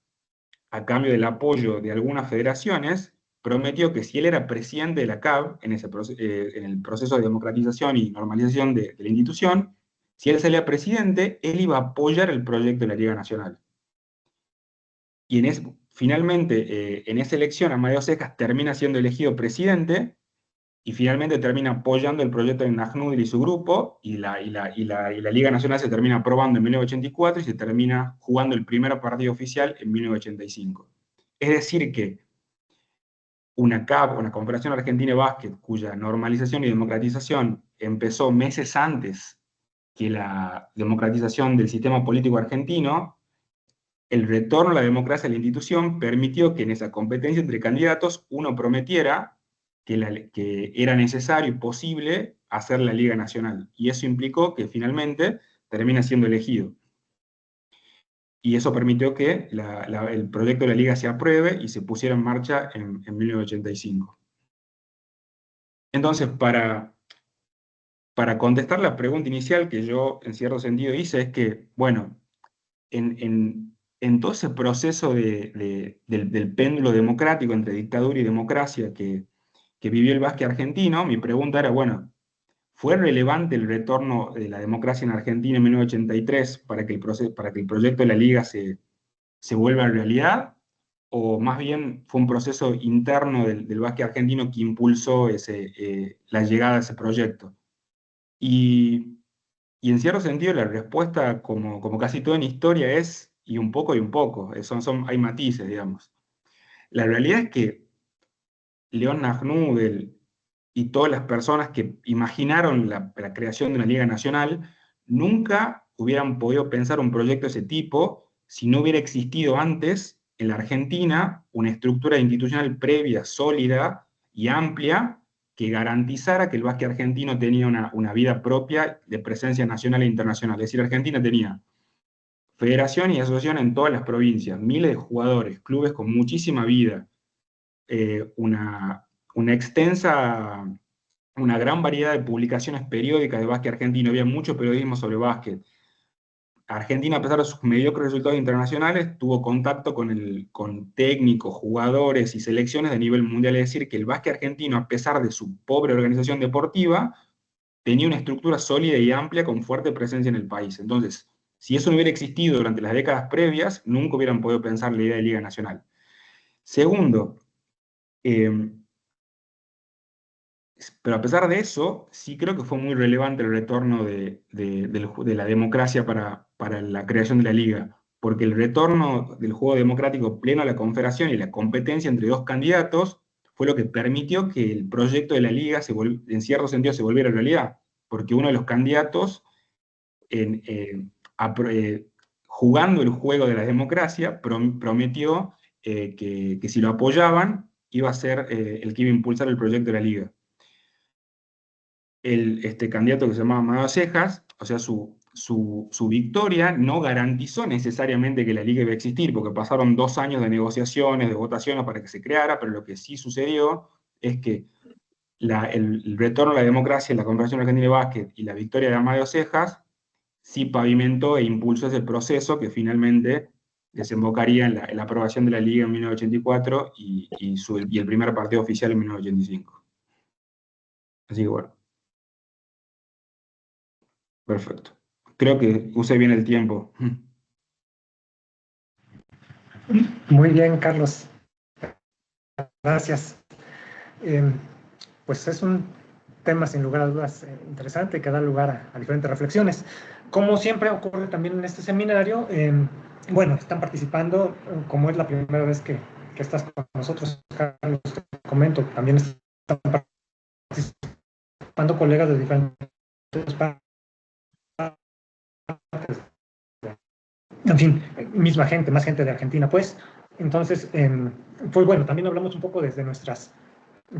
a cambio del apoyo de algunas federaciones, prometió que si él era presidente de la CAB, en el proceso de democratización y normalización de la institución, si él salía presidente, él iba a apoyar el proyecto de la Liga Nacional. Y finalmente, en esa elección, Amadeo Cejas termina siendo elegido presidente, y finalmente termina apoyando el proyecto de Nagnudel y su grupo, y la Liga Nacional se termina aprobando en 1984 y se termina jugando el primer partido oficial en 1985. Es decir que una CAP, una Confederación Argentina de Básquet, cuya normalización y democratización empezó meses antes que la democratización del sistema político argentino, el retorno a la democracia de la institución permitió que en esa competencia entre candidatos uno prometiera que era necesario y posible hacer la Liga Nacional. Y eso implicó que finalmente termina siendo elegido. y eso permitió que el proyecto de la liga se apruebe y se pusiera en marcha en 1985. Entonces, para contestar la pregunta inicial que yo en cierto sentido hice, es que, bueno, en todo ese proceso del péndulo democrático entre dictadura y democracia que vivió el básquet argentino, mi pregunta era, bueno, ¿fue relevante el retorno de la democracia en Argentina en 1983 para que el proyecto de la liga se vuelva realidad? ¿O más bien fue un proceso interno del básquet argentino que impulsó la llegada de ese proyecto? Y en cierto sentido la respuesta, como casi todo en historia, es y un poco, hay matices, digamos. La realidad es que Leon Nagnudel y todas las personas que imaginaron la creación de una Liga Nacional nunca hubieran podido pensar un proyecto de ese tipo si no hubiera existido antes en la Argentina una estructura institucional previa, sólida y amplia que garantizara que el básquet argentino tenía una vida propia de presencia nacional e internacional. Es decir, Argentina tenía federación y asociación en todas las provincias, miles de jugadores, clubes con muchísima vida, una gran variedad de publicaciones periódicas de básquet argentino, había mucho periodismo sobre básquet. Argentina, a pesar de sus mediocres resultados internacionales, tuvo contacto con técnicos, jugadores y selecciones de nivel mundial. Es decir, que el básquet argentino, a pesar de su pobre organización deportiva, tenía una estructura sólida y amplia con fuerte presencia en el país. Entonces, si eso no hubiera existido durante las décadas previas, nunca hubieran podido pensar la idea de Liga Nacional. Segundo, pero a pesar de eso, sí creo que fue muy relevante el retorno de la democracia para la creación de la liga, porque el retorno del juego democrático pleno a la confederación y la competencia entre dos candidatos fue lo que permitió que el proyecto de la liga en cierto sentido se volviera realidad, porque uno de los candidatos, jugando el juego de la democracia, prometió que si lo apoyaban, iba a ser el que iba a impulsar el proyecto de la liga. Este candidato que se llamaba Amado Cejas, o sea, su victoria no garantizó necesariamente que la liga iba a existir, porque pasaron 2 años de negociaciones, de votaciones para que se creara, pero lo que sí sucedió es que el retorno a la democracia en la Confederación Argentina de Básquet y la victoria de Amado Cejas sí pavimentó e impulsó ese proceso que finalmente desembocaría en la aprobación de la liga en 1984 y el primer partido oficial en 1985. Así que bueno. Perfecto. Creo que usé bien el tiempo. Muy bien, Carlos. Gracias. Pues es un tema sin lugar a dudas interesante que da lugar a diferentes reflexiones. Como siempre ocurre también en este seminario, bueno, están participando, como es la primera vez que estás con nosotros, Carlos, te comento, también están participando colegas de diferentes partes. En fin, misma gente, más gente de Argentina, pues. Entonces, pues bueno, también hablamos un poco desde nuestras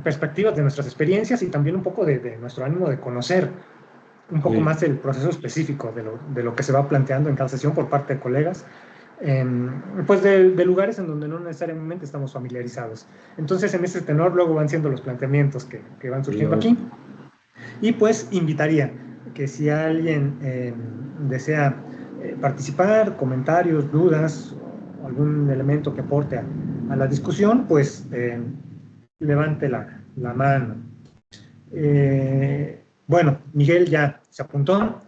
perspectivas, de nuestras experiencias y también un poco de nuestro ánimo de conocer un poco más el proceso específico de lo que se va planteando en cada sesión por parte de colegas, pues de lugares en donde no necesariamente estamos familiarizados. Entonces, en ese tenor, luego van siendo los planteamientos que van surgiendo aquí. Y pues invitaría que si alguien desea participar, comentarios, dudas, algún elemento que aporte a la discusión, pues levante la mano. Bueno, Miguel ya se apuntó.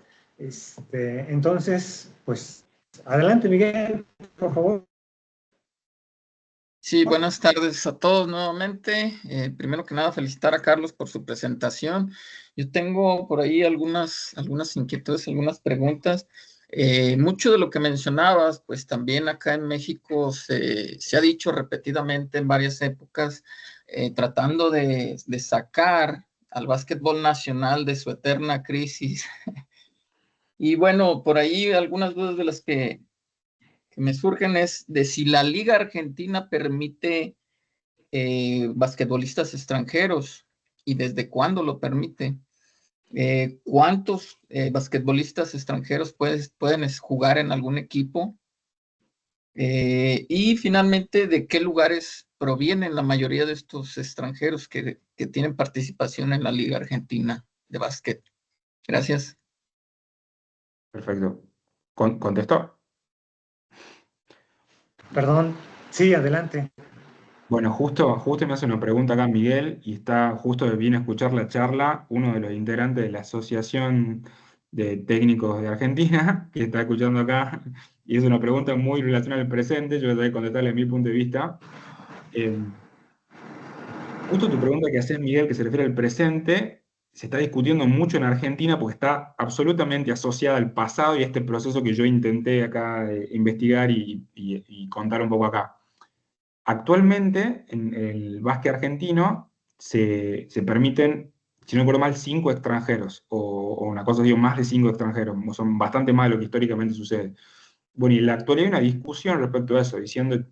Entonces, pues, adelante, Miguel, por favor. Sí, buenas tardes a todos nuevamente. Primero que nada, felicitar a Carlos por su presentación. Yo tengo por ahí algunas inquietudes, algunas preguntas. Mucho de lo que mencionabas, pues también acá en México se ha dicho repetidamente en varias épocas, tratando de sacar al básquetbol nacional de su eterna crisis. Y bueno, por ahí algunas dudas de las que me surgen es de si la Liga Argentina permite basquetbolistas extranjeros y desde cuándo lo permite. ¿Cuántos basquetbolistas extranjeros pueden jugar en algún equipo? Y finalmente, ¿de qué lugares provienen la mayoría de estos extranjeros que tienen participación en la Liga Argentina de Básquet? Gracias. Perfecto. ¿Contestó? Perdón, sí, adelante. Bueno, justo me hace una pregunta acá Miguel y justo viene a escuchar la charla uno de los integrantes de la Asociación de Técnicos de Argentina, que está escuchando acá, y es una pregunta muy relacionada al presente, yo voy a contestarle a mi punto de vista. Justo tu pregunta que haces, Miguel, que se refiere al presente, se está discutiendo mucho en Argentina porque está absolutamente asociada al pasado y a este proceso que yo intenté acá investigar y contar un poco acá. Actualmente, en el básquet argentino, se permiten, si no me acuerdo mal, 5 extranjeros, o una cosa, digo, más de 5 extranjeros, son bastante más de lo que históricamente sucede. Bueno, y en la actualidad hay una discusión respecto a eso, diciendo,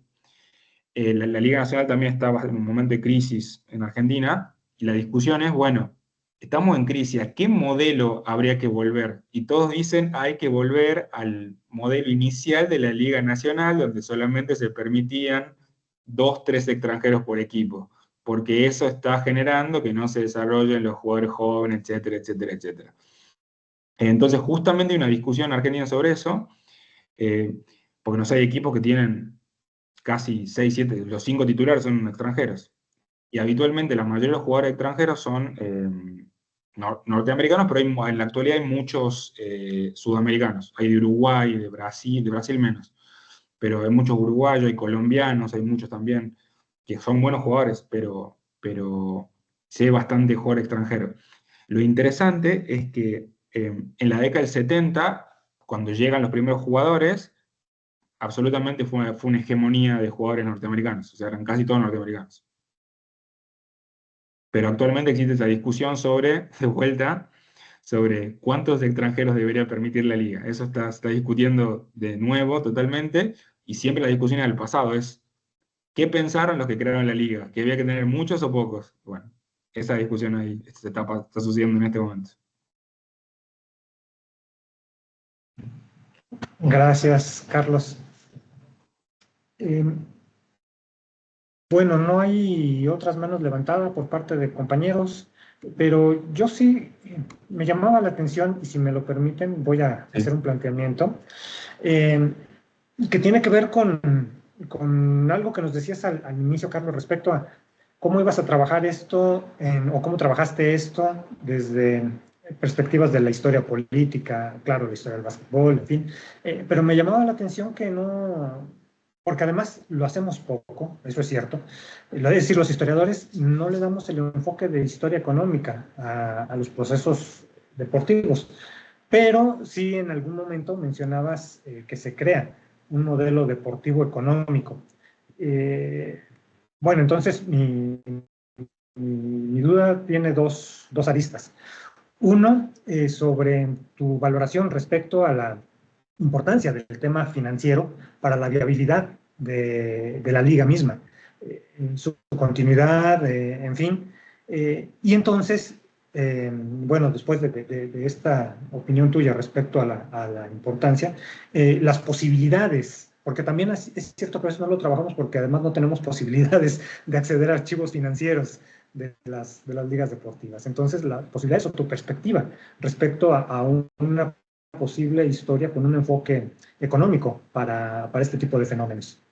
la Liga Nacional también está en un momento de crisis en Argentina, y la discusión es, bueno, estamos en crisis, ¿a qué modelo habría que volver? Y todos dicen, hay que volver al modelo inicial de la Liga Nacional, donde solamente se permitían 2, 3 extranjeros por equipo, porque eso está generando que no se desarrollen los jugadores jóvenes, etcétera, etcétera, etcétera. Entonces, justamente hay una discusión en Argentina sobre eso, eh, porque no sé, hay equipos que tienen casi 6, 7, los 5 titulares son extranjeros. Y habitualmente la mayoría de los jugadores extranjeros son norteamericanos, pero en la actualidad hay muchos sudamericanos. Hay de Uruguay, de Brasil menos. Pero hay muchos uruguayos, hay colombianos, hay muchos también que son buenos jugadores, pero sí hay bastante jugador extranjero. Lo interesante es que en la década del 70, cuando llegan los primeros jugadores, absolutamente fue una hegemonía de jugadores norteamericanos, o sea, eran casi todos norteamericanos. Pero actualmente existe esa discusión sobre, de vuelta, sobre cuántos extranjeros debería permitir la liga. Eso se está discutiendo de nuevo totalmente, y siempre la discusión del pasado es, ¿qué pensaron los que crearon la liga? ¿Que había que tener muchos o pocos? Bueno, esa discusión ahí está sucediendo en este momento. Gracias, Carlos. Eh, bueno, no hay otras manos levantadas por parte de compañeros, pero yo sí me llamaba la atención, y si me lo permiten, voy a hacer un planteamiento eh, que tiene que ver con algo que nos decías al inicio, Carlos, respecto a cómo ibas a trabajar esto o cómo trabajaste esto desde perspectivas de la historia política, claro, la historia del básquetbol, en fin. Pero me llamaba la atención que no, porque además lo hacemos poco, eso es cierto. Es decir, los historiadores no le damos el enfoque de historia económica a los procesos deportivos, pero sí en algún momento mencionabas que se crea un modelo deportivo económico. Bueno, entonces mi duda tiene dos aristas. Uno, sobre tu valoración respecto a la importancia del tema financiero para la viabilidad de la liga misma, su continuidad, en fin. Y entonces, bueno, después de esta opinión tuya respecto a la importancia, las posibilidades, porque también es cierto que a veces no lo trabajamos porque además no tenemos posibilidades de acceder a archivos financieros de las ligas deportivas. Entonces, las posibilidades o tu perspectiva respecto a una posible historia con un enfoque económico para este tipo de fenómenos.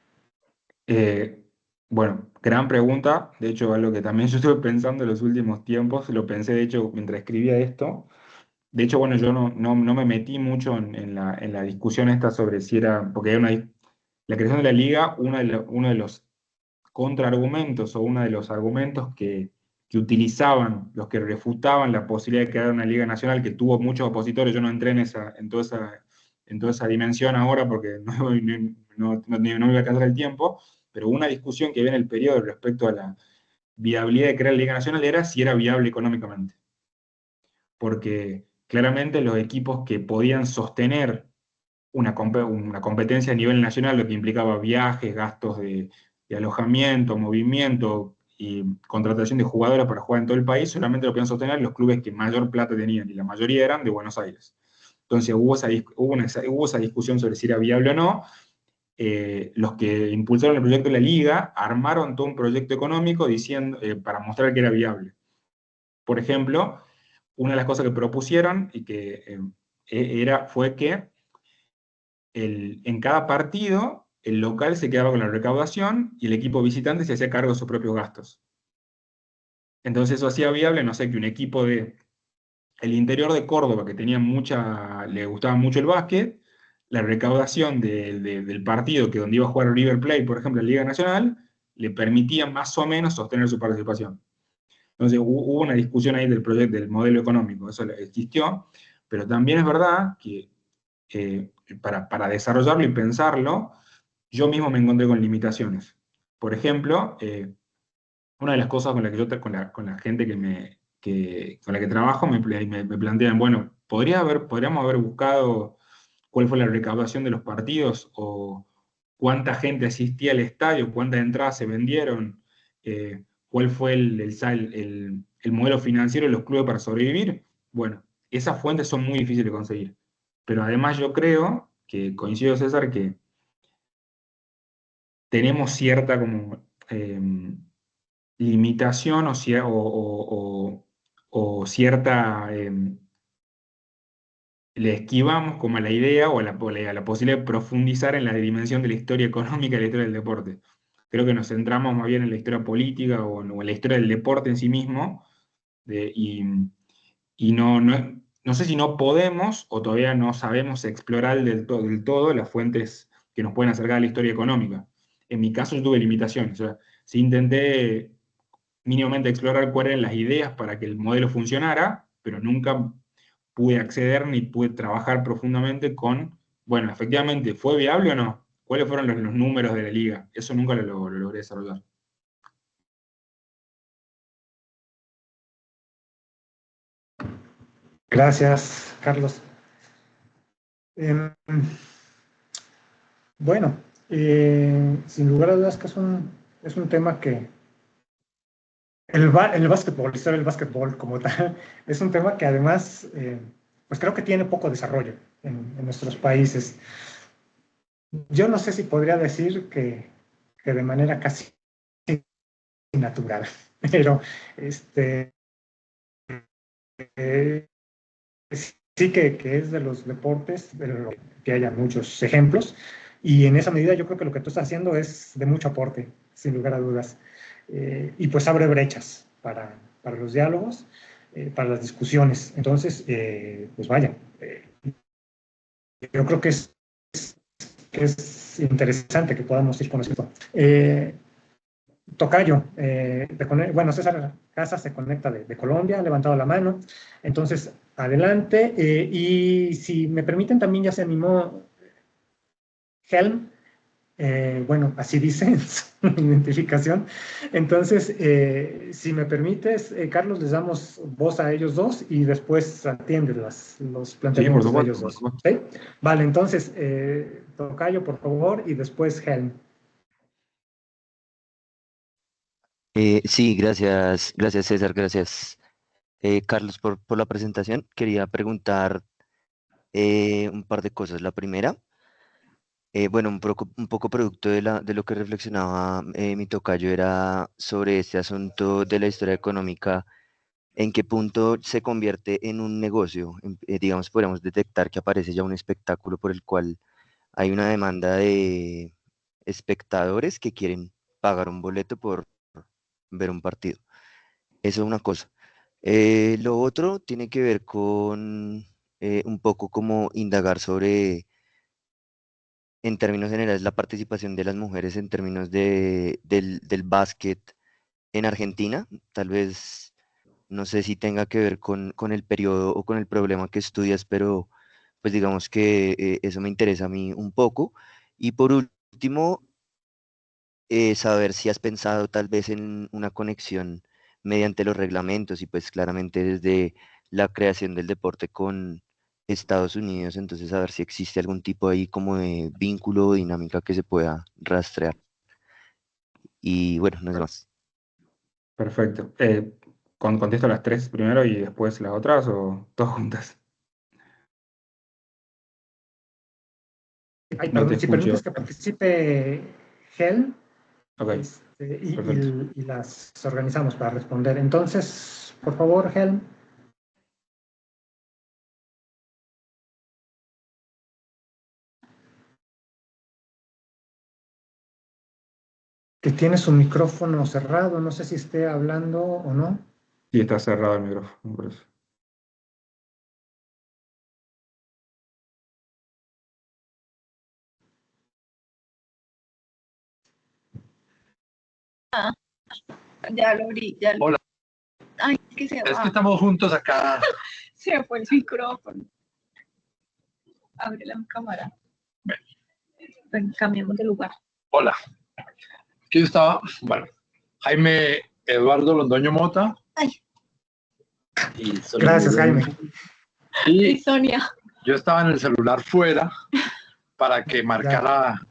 Bueno, gran pregunta. De hecho, algo que también yo estuve pensando en los últimos tiempos, lo pensé de hecho mientras escribía esto. De hecho, bueno, yo no me metí mucho en la discusión esta sobre si era, porque la creación de la liga, uno de los contraargumentos o uno de los argumentos que utilizaban los que refutaban la posibilidad de crear una liga nacional que tuvo muchos opositores. Yo no entré en toda esa dimensión ahora porque no me iba a alcanzar el tiempo, pero una discusión que había en el periodo respecto a la viabilidad de crear la liga nacional era si era viable económicamente. Porque claramente los equipos que podían sostener una competencia a nivel nacional, lo que implicaba viajes, gastos de alojamiento, movimiento y contratación de jugadores para jugar en todo el país, solamente lo podían sostener los clubes que mayor plata tenían, y la mayoría eran de Buenos Aires. Entonces hubo esa discusión sobre si era viable o no. los que impulsaron el proyecto de la Liga armaron todo un proyecto económico para mostrar que era viable. Por ejemplo, una de las cosas que propusieron y que fue que en cada partido el local se quedaba con la recaudación y el equipo visitante se hacía cargo de sus propios gastos. Entonces eso hacía viable, no sé, que un equipo del interior de Córdoba, que le gustaba mucho el básquet, la recaudación del partido que donde iba a jugar River Plate, por ejemplo, en la Liga Nacional, le permitía más o menos sostener su participación. Entonces hubo una discusión ahí del proyecto, del modelo económico, eso existió, pero también es verdad que para desarrollarlo y pensarlo, yo mismo me encontré con limitaciones. Por ejemplo, una de las cosas con la que con la gente con la que trabajo me plantean, bueno, podríamos haber buscado cuál fue la recaudación de los partidos o cuánta gente asistía al estadio, cuántas entradas se vendieron, cuál fue el modelo financiero de los clubes para sobrevivir. Bueno, esas fuentes son muy difíciles de conseguir. Pero además yo creo que, coincido César, que tenemos cierta como limitación o cierta, le esquivamos como a la idea o a la posibilidad de profundizar en la dimensión de la historia económica y la historia del deporte. Creo que nos centramos más bien en la historia política o en la historia del deporte en sí mismo, y no sé si no podemos o todavía no sabemos explorar del todo las fuentes que nos pueden acercar a la historia económica. En mi caso yo tuve limitaciones, o sea, sí intenté mínimamente explorar cuáles eran las ideas para que el modelo funcionara, pero nunca pude acceder ni pude trabajar profundamente bueno, efectivamente, ¿fue viable o no? ¿Cuáles fueron los números de la liga? Eso nunca lo logré desarrollar. Gracias, Carlos. Em, bueno, sin lugar a dudas que es un tema que el básquetbol, la historia del básquetbol como tal, es un tema que además, pues creo que tiene poco desarrollo en nuestros países. Yo no sé si podría decir que de manera casi natural, pero eh, sí que es de los deportes de lo que haya muchos ejemplos, y en esa medida yo creo que lo que tú estás haciendo es de mucho aporte, sin lugar a dudas, y pues abre brechas para los diálogos, para las discusiones. Entonces, pues vaya, yo creo que es interesante que podamos ir conociendo. Tocayo, bueno, César Casas se conecta de Colombia, ha levantado la mano, entonces adelante, y si me permiten también ya se animó Helm, bueno, así dice en su identificación, entonces si me permites, Carlos, les damos voz a ellos dos y después atiendes los planteamientos de ellos dos. ¿Sí? Vale, entonces, Tocayo, por favor, y después Helm. Sí, gracias César, gracias Carlos por la presentación. Quería preguntar un par de cosas. La primera, bueno, un poco producto de lo que reflexionaba mi tocayo era sobre este asunto de la historia económica, en qué punto se convierte en un negocio. Digamos, podríamos detectar que aparece ya un espectáculo por el cual hay una demanda de espectadores que quieren pagar un boleto por ver un partido. Eso es una cosa. Lo otro tiene que ver con un poco como indagar sobre, en términos generales, la participación de las mujeres en términos del básquet en Argentina. Tal vez, no sé si tenga que ver con el periodo o con el problema que estudias, pero pues digamos que eso me interesa a mí un poco. Y por último, saber si has pensado tal vez en una conexión mediante los reglamentos y pues claramente desde la creación del deporte con Estados Unidos, entonces a ver si existe algún tipo ahí como de vínculo o dinámica que se pueda rastrear. Y bueno, no es más. Perfecto. ¿Contesto las tres primero y después las otras o todas juntas? Ay, no te perdón, si escucho. permites que participe Hel, Ok, perfecto. y las organizamos para responder. Entonces, por favor, Hel. Que tiene su micrófono cerrado, no sé si esté hablando o no. Sí, está cerrado el micrófono, por eso. Ya lo abrí, ya lo... Hola. Ay, que se Es que va. estamos juntos acá. Se me fue el micrófono. Abre la cámara. Ven, cambiemos de lugar. Hola. Aquí estaba, bueno, Jaime Eduardo Londoño Mota. Ay. Y Sonia Gracias, Jaime. Y Y Sonia. yo estaba en el celular fuera para que marcara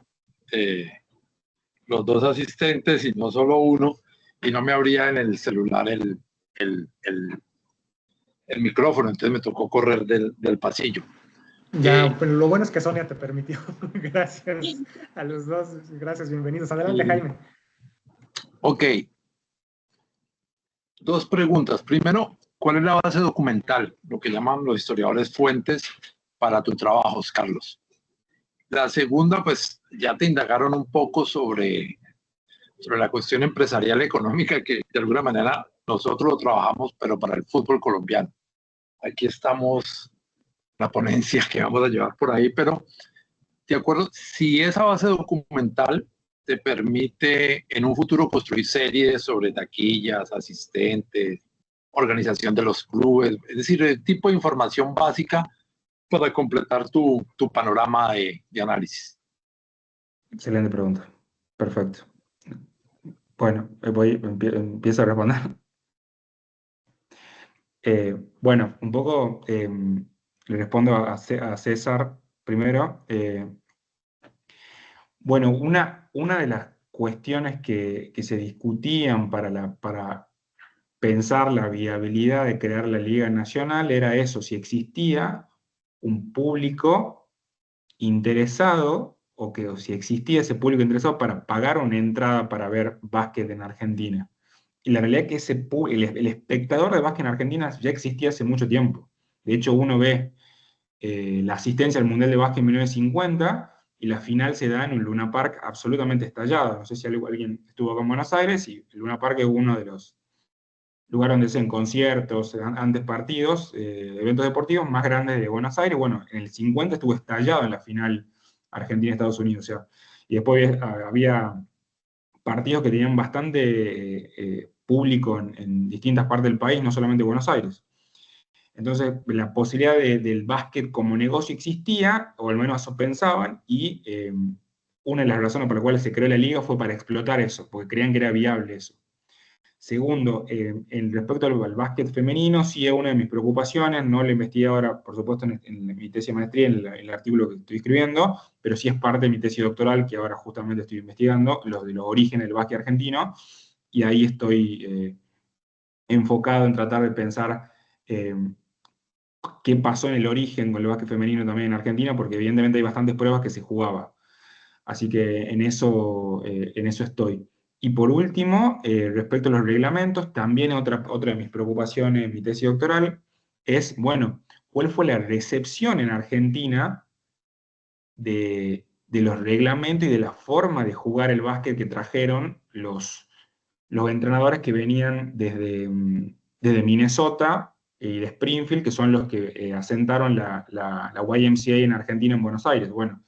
los dos asistentes y no solo uno, y no me abría en el celular el micrófono, entonces me tocó correr del pasillo. Ya, pero lo bueno es que Sonia te permitió. Gracias a los dos. Gracias, bienvenidos. Adelante, Jaime. Ok. Dos preguntas. Primero, ¿cuál es la base documental, lo que llaman los historiadores fuentes, para tu trabajo, Carlos? La segunda, pues ya te indagaron un poco sobre la cuestión empresarial económica, que de alguna manera nosotros lo trabajamos, pero para el fútbol colombiano. Aquí estamos, la ponencia que vamos a llevar por ahí, pero de acuerdo, si esa base documental te permite en un futuro construir series sobre taquillas, asistentes, organización de los clubes, es decir, el tipo de información básica para completar tu panorama de análisis. Excelente pregunta. Perfecto. Bueno, empiezo a responder. Bueno, un poco le respondo a César primero. Bueno, una de las cuestiones que se discutían para pensar la viabilidad de crear la Liga Nacional era eso, si existía un público interesado o si existía ese público interesado para pagar una entrada para ver básquet en Argentina. Y la realidad es que el espectador de básquet en Argentina ya existía hace mucho tiempo. De hecho, uno ve la asistencia al Mundial de Básquet en 1950 y la final se da en un Luna Park absolutamente estallado. No sé si alguien estuvo acá en Buenos Aires, y el Luna Park es uno de los lugares donde se hacen conciertos, antes partidos, eventos deportivos más grandes de Buenos Aires. Bueno, en el 50 estuvo estallado en la final Argentina-Estados Unidos. O sea, y después había partidos que tenían bastante público en distintas partes del país, no solamente Buenos Aires. Entonces, la posibilidad del básquet como negocio existía, o al menos eso pensaban, y una de las razones por las cuales se creó la liga fue para explotar eso, porque creían que era viable eso. Segundo, en respecto al básquet femenino, sí es una de mis preocupaciones, no lo investigué ahora, por supuesto, en mi tesis de maestría, en el artículo que estoy escribiendo, pero sí es parte de mi tesis doctoral, que ahora justamente estoy investigando, los orígenes del básquet argentino, y ahí estoy enfocado en tratar de pensar qué pasó en el origen con el básquet femenino también en Argentina, porque evidentemente hay bastantes pruebas que se jugaba. Así que en eso estoy. Y por último, respecto a los reglamentos, también otra de mis preocupaciones en mi tesis doctoral es, bueno, ¿cuál fue la recepción en Argentina de los reglamentos y de la forma de jugar el básquet que trajeron los entrenadores que venían desde Minnesota y de Springfield, que son los que asentaron la YMCA en Argentina, en Buenos Aires? Bueno,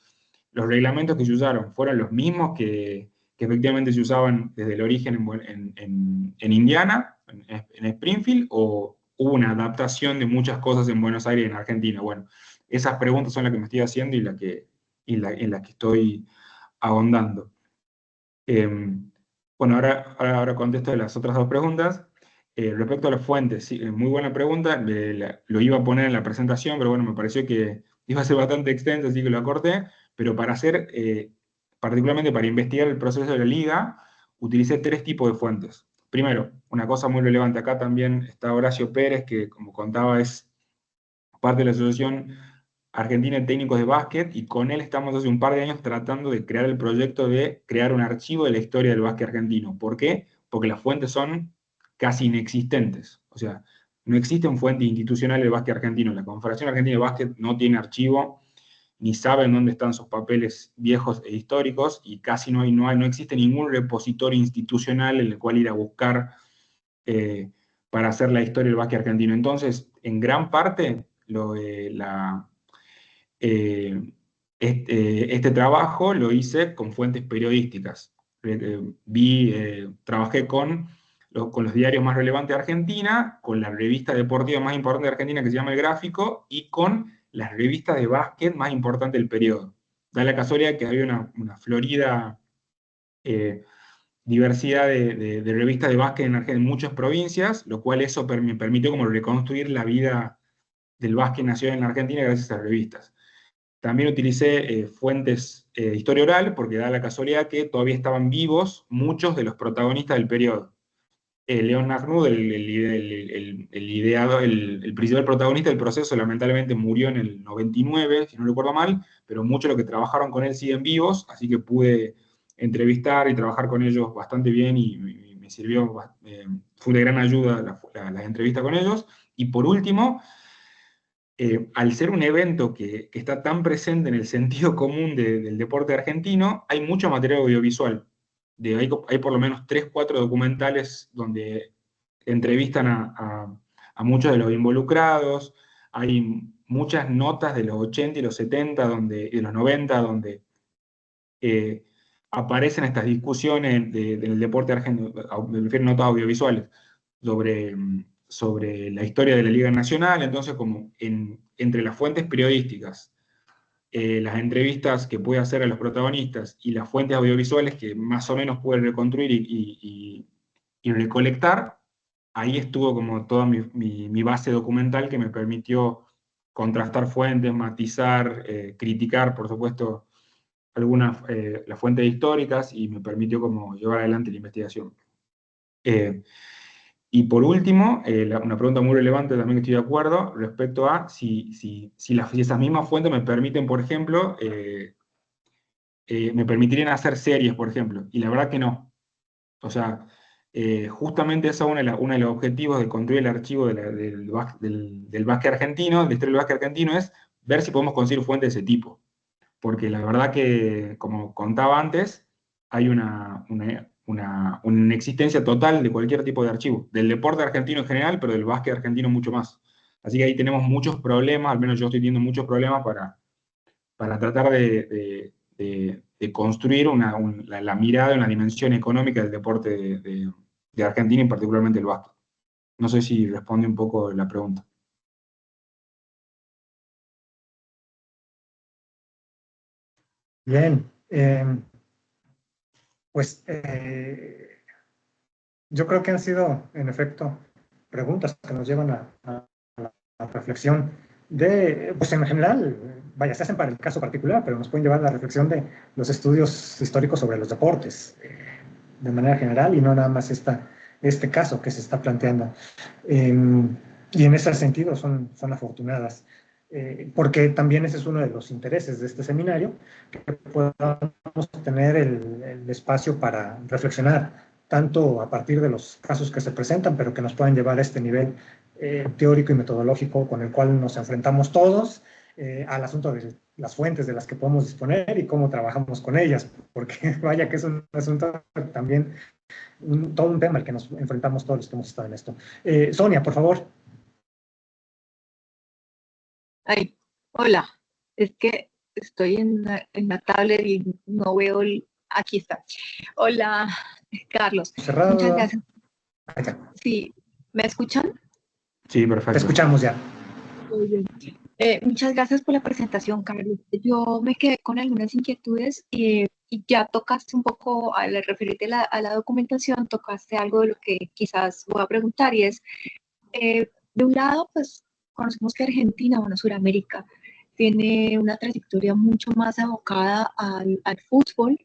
los reglamentos que se usaron fueron los mismos que efectivamente se usaban desde el origen en Indiana, en Springfield, o hubo una adaptación de muchas cosas en Buenos Aires y en Argentina. Bueno, esas preguntas son las que me estoy haciendo y en las que estoy ahondando. Bueno, ahora contesto las otras dos preguntas. Respecto a las fuentes, sí, muy buena pregunta. Lo iba a poner en la presentación, pero bueno, me pareció que iba a ser bastante extenso, así que lo acorté. Pero para hacer, particularmente para investigar el proceso de la liga, utilicé tres tipos de fuentes. Primero, una cosa muy relevante acá también está Horacio Pérez, que como contaba es parte de la asociación Argentina de Técnicos de Básquet, y con él estamos hace un par de años tratando de crear el proyecto de crear un archivo de la historia del básquet argentino. ¿Por qué? Porque las fuentes son casi inexistentes. O sea, no existen fuentes institucionales del básquet argentino. La Confederación Argentina de Básquet no tiene archivo, ni saben dónde están sus papeles viejos e históricos, y casi no existe ningún repositorio institucional en el cual ir a buscar para hacer la historia del básquet argentino. Entonces, en gran parte, este trabajo lo hice con fuentes periodísticas. Trabajé con los diarios más relevantes de Argentina, con la revista deportiva más importante de Argentina, que se llama El Gráfico, y con las revistas de básquet más importantes del periodo. Da la casualidad que había una florida diversidad de revistas de básquet en Argentina, en muchas provincias, lo cual eso me permitió como reconstruir la vida del básquet nacional en la Argentina gracias a las revistas. También utilicé fuentes de historia oral, porque da la casualidad que todavía estaban vivos muchos de los protagonistas del periodo. León Narnud, el principal protagonista del proceso, lamentablemente murió en el 99, si no recuerdo mal, pero muchos de los que trabajaron con él siguen vivos, así que pude entrevistar y trabajar con ellos bastante bien, y me sirvió, fue de gran ayuda las entrevistas con ellos. Y por último, al ser un evento que está tan presente en el sentido común del deporte argentino, hay mucho material audiovisual. Hay por lo menos 3, 4 documentales donde entrevistan a muchos de los involucrados, hay muchas notas de los 80 y los 70, y de los 90, donde aparecen estas discusiones del deporte argentino, me refiero a notas audiovisuales, sobre la historia de la Liga Nacional. Entonces, como entre las fuentes periodísticas, las entrevistas que puede hacer a los protagonistas y las fuentes audiovisuales que más o menos puede reconstruir y recolectar, ahí estuvo como toda mi base documental, que me permitió contrastar fuentes, matizar, criticar, por supuesto, algunas las fuentes históricas, y me permitió como llevar adelante la investigación. Y por último, una pregunta muy relevante también, que estoy de acuerdo, respecto a si esas mismas fuentes me permiten, por ejemplo, me permitirían hacer series, por ejemplo, y la verdad que no. O sea, justamente eso es uno de los objetivos de construir el archivo del básquet argentino, de la historia del básquet argentino, es ver si podemos conseguir fuentes de ese tipo. Porque la verdad que, como contaba antes, hay una inexistencia total de cualquier tipo de archivo, del deporte argentino en general, pero del básquet argentino mucho más. Así que ahí tenemos muchos problemas, al menos yo estoy teniendo muchos problemas para tratar de construir la mirada, una dimensión económica del deporte de Argentina, y particularmente el básquet. No sé si responde un poco la pregunta. Bien, pues yo creo que han sido, en efecto, preguntas que nos llevan a la reflexión pues en general, vaya, se hacen para el caso particular, pero nos pueden llevar a la reflexión de los estudios históricos sobre los deportes, de manera general, y no nada más este caso que se está planteando. Y en ese sentido son afortunadas, porque también ese es uno de los intereses de este seminario, que podamos tener el espacio para reflexionar, tanto a partir de los casos que se presentan, pero que nos puedan llevar a este nivel teórico y metodológico con el cual nos enfrentamos todos, al asunto de las fuentes de las que podemos disponer y cómo trabajamos con ellas, porque vaya que es un asunto también, todo un tema al que nos enfrentamos todos los que hemos estado en esto. Sonia, por favor. Ay, hola, es que estoy en la tablet y no veo aquí está. Hola, Carlos. Cerrado. Muchas gracias. Allá. Sí, ¿me escuchan? Sí, perfecto. Te escuchamos ya. Muy bien. Muchas gracias por la presentación, Carlos. Yo me quedé con algunas inquietudes y ya tocaste un poco, al referirte a la documentación, tocaste algo de lo que quizás voy a preguntar, y es, de un lado, pues conocemos que Argentina, bueno, Sudamérica, tiene una trayectoria mucho más abocada al fútbol,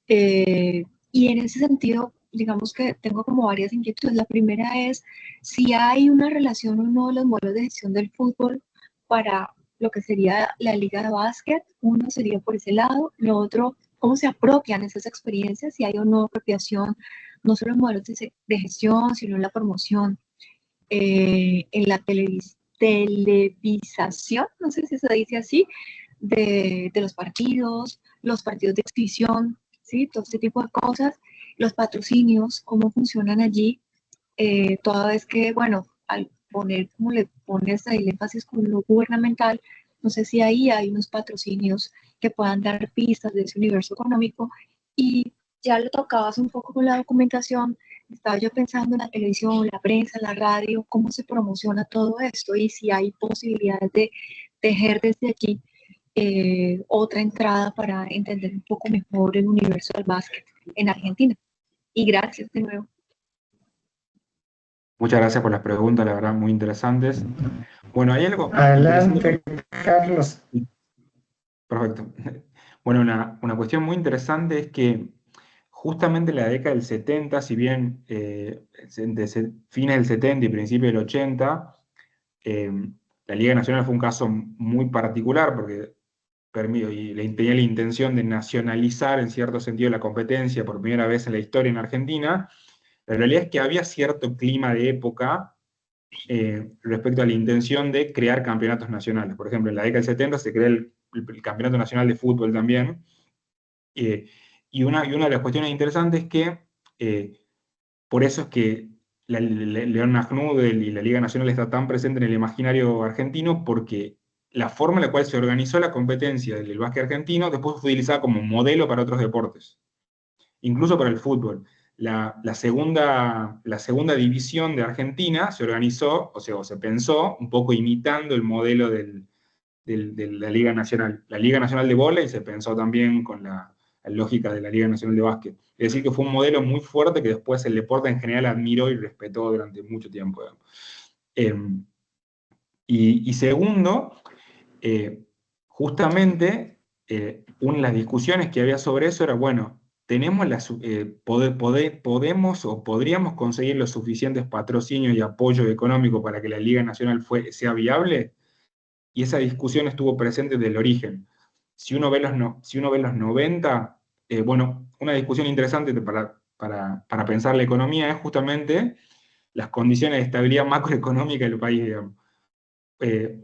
y en ese sentido, digamos que tengo como varias inquietudes. La primera es si hay una relación o no de los modelos de gestión del fútbol para lo que sería la liga de básquet. Uno sería por ese lado, lo otro, cómo se apropian esas experiencias, si hay o no apropiación, no solo en modelos de gestión, sino en la promoción, en la televisación, no sé si se dice así, de los partidos de exhibición, ¿sí? Todo este tipo de cosas, los patrocinios, cómo funcionan allí, toda vez que, bueno, al poner, como le pones ahí el énfasis con lo gubernamental, no sé si ahí hay unos patrocinios que puedan dar pistas de ese universo económico. Y ya lo tocabas un poco con la documentación, estaba yo pensando en la televisión, la prensa, la radio, cómo se promociona todo esto y si hay posibilidades de tejer desde allí otra entrada para entender un poco mejor el universo del básquet en Argentina. Y gracias de nuevo. Muchas gracias por las preguntas, la verdad, muy interesantes. Bueno, hay algo Adelante, Carlos. Perfecto. Bueno, una cuestión muy interesante es que justamente en la década del 70, si bien fines del 70 y principios del 80, la Liga Nacional fue un caso muy particular porque tenía la intención de nacionalizar en cierto sentido la competencia por primera vez en la historia en Argentina. La realidad es que había cierto clima de época respecto a la intención de crear campeonatos nacionales. Por ejemplo, en la década del 70 se creó el Campeonato Nacional de Fútbol también. Y una de las cuestiones interesantes es que por eso es que León Naghnudel y la Liga Nacional está tan presente en el imaginario argentino, porque la forma en la cual se organizó la competencia del básquet argentino después fue utilizada como modelo para otros deportes, incluso para el fútbol. La segunda división de Argentina se organizó, o se pensó, un poco imitando el modelo de la Liga Nacional. La Liga Nacional de Vóley se pensó también con la lógica de la Liga Nacional de Básquet. Es decir, que fue un modelo muy fuerte que después el deporte en general admiró y respetó durante mucho tiempo. Y segundo, justamente, una de las discusiones que había sobre eso era, bueno, podemos o podríamos conseguir los suficientes patrocinios y apoyo económico para que la Liga Nacional sea viable. Y esa discusión estuvo presente desde el origen. Si uno ve los 90, bueno, una discusión interesante para pensar la economía es justamente las condiciones de estabilidad macroeconómica del país, digamos.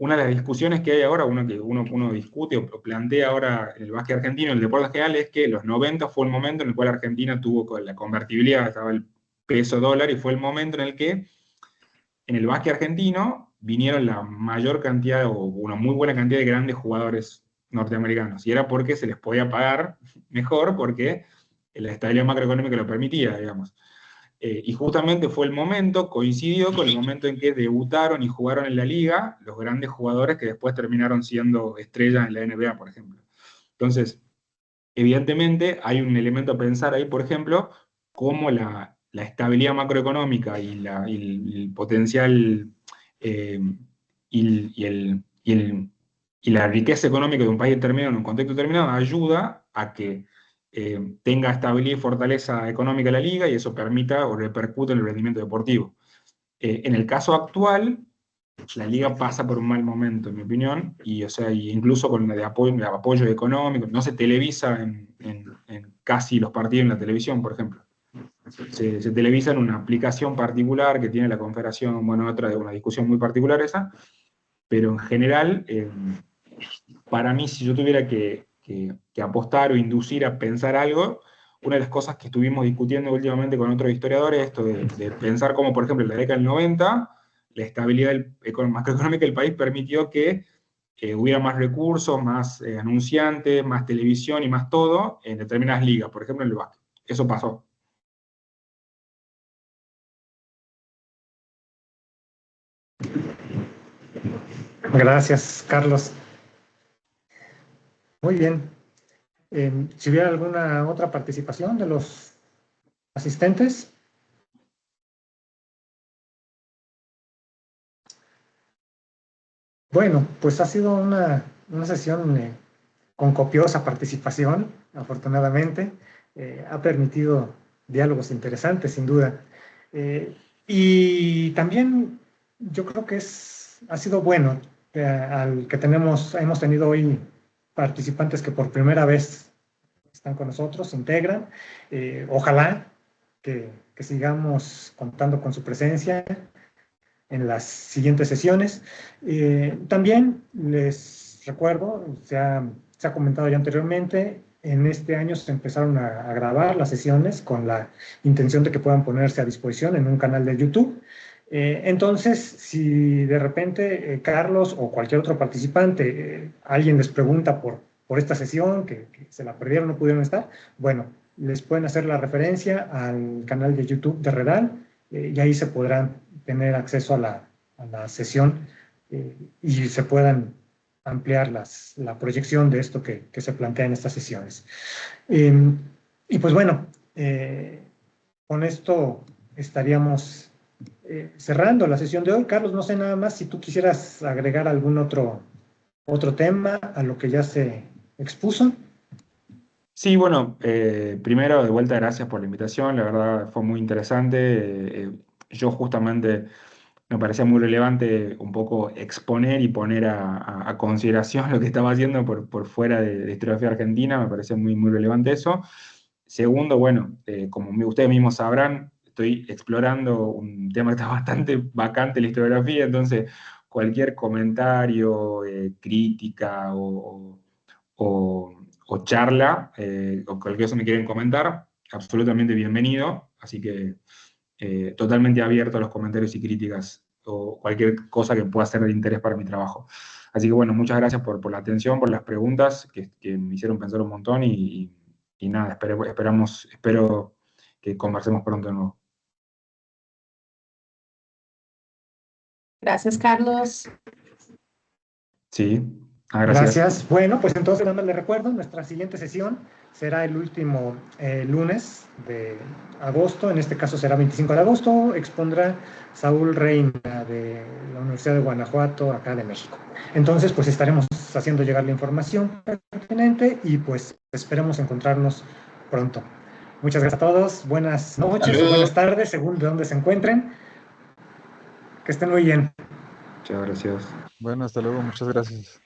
Una de las discusiones que hay ahora, que uno discute o plantea ahora en el básquet argentino, en el deporte general, es que los 90 fue el momento en el cual Argentina tuvo con la convertibilidad, estaba el peso dólar, y fue el momento en el que en el básquet argentino vinieron la mayor cantidad, o una muy buena cantidad de grandes jugadores norteamericanos, y era porque se les podía pagar mejor, porque la estabilidad macroeconómica lo permitía, digamos. Y justamente fue el momento, coincidió con el momento en que debutaron y jugaron en la liga los grandes jugadores que después terminaron siendo estrellas en la NBA, por ejemplo. Entonces, evidentemente hay un elemento a pensar ahí, por ejemplo, cómo la estabilidad macroeconómica y el potencial y la riqueza económica de un país determinado en un contexto determinado ayuda a que tenga estabilidad y fortaleza económica la liga, y eso permita o repercute en el rendimiento deportivo. En el caso actual, la liga pasa por un mal momento, en mi opinión, y incluso con el apoyo económico, no se televisa en casi los partidos en la televisión, por ejemplo. Se televisa en una aplicación particular que tiene la Confederación, bueno, otra de una discusión muy particular esa, pero en general, para mí, si yo tuviera que apostar o inducir a pensar algo, una de las cosas que estuvimos discutiendo últimamente con otros historiadores es esto de pensar cómo, por ejemplo, en la década del 90, la estabilidad macroeconómica del país permitió que hubiera más recursos, más anunciantes, más televisión y más todo en determinadas ligas, por ejemplo en el básquet. Eso pasó. Gracias, Carlos. Muy bien. Si hubiera alguna otra participación de los asistentes. Bueno, pues ha sido una sesión con copiosa participación, afortunadamente. Ha permitido diálogos interesantes, sin duda. Y también yo creo que ha sido bueno al que hemos tenido hoy participantes que por primera vez están con nosotros, se integran. Ojalá que sigamos contando con su presencia en las siguientes sesiones. También les recuerdo, se ha comentado ya anteriormente, en este año se empezaron a grabar las sesiones con la intención de que puedan ponerse a disposición en un canal de YouTube. Entonces, si de repente Carlos o cualquier otro participante, alguien les pregunta por esta sesión, que se la perdieron, no pudieron estar, bueno, les pueden hacer la referencia al canal de YouTube de Redal, y ahí se podrán tener acceso a la sesión y se puedan ampliar la proyección de esto que se plantea en estas sesiones. Y pues bueno, con esto estaríamos cerrando la sesión de hoy. Carlos, no sé nada más si tú quisieras agregar algún otro tema a lo que ya se expuso. Sí, bueno, primero de vuelta gracias por la invitación, la verdad fue muy interesante. Yo justamente me parecía muy relevante un poco exponer y poner a consideración lo que estaba haciendo por fuera de historiografía argentina, me parecía muy, muy relevante eso. Segundo, bueno, como ustedes mismos sabrán, estoy explorando un tema que está bastante vacante en la historiografía, entonces cualquier comentario, crítica o charla, o cualquier cosa me quieren comentar, absolutamente bienvenido, así que totalmente abierto a los comentarios y críticas o cualquier cosa que pueda ser de interés para mi trabajo. Así que bueno, muchas gracias por la atención, por las preguntas que me hicieron pensar un montón y nada, espero que conversemos pronto de nuevo. Gracias, Carlos. Sí, gracias. Gracias. Bueno, pues entonces nada más les recuerdo, nuestra siguiente sesión será el último lunes de agosto, en este caso será 25 de agosto, expondrá Saúl Reina de la Universidad de Guanajuato, acá de México. Entonces, pues estaremos haciendo llegar la información pertinente y pues esperemos encontrarnos pronto. Muchas gracias a todos, buenas noches o buenas tardes, según de dónde se encuentren. Que estén muy bien. Muchas gracias. Bueno, hasta luego, muchas gracias.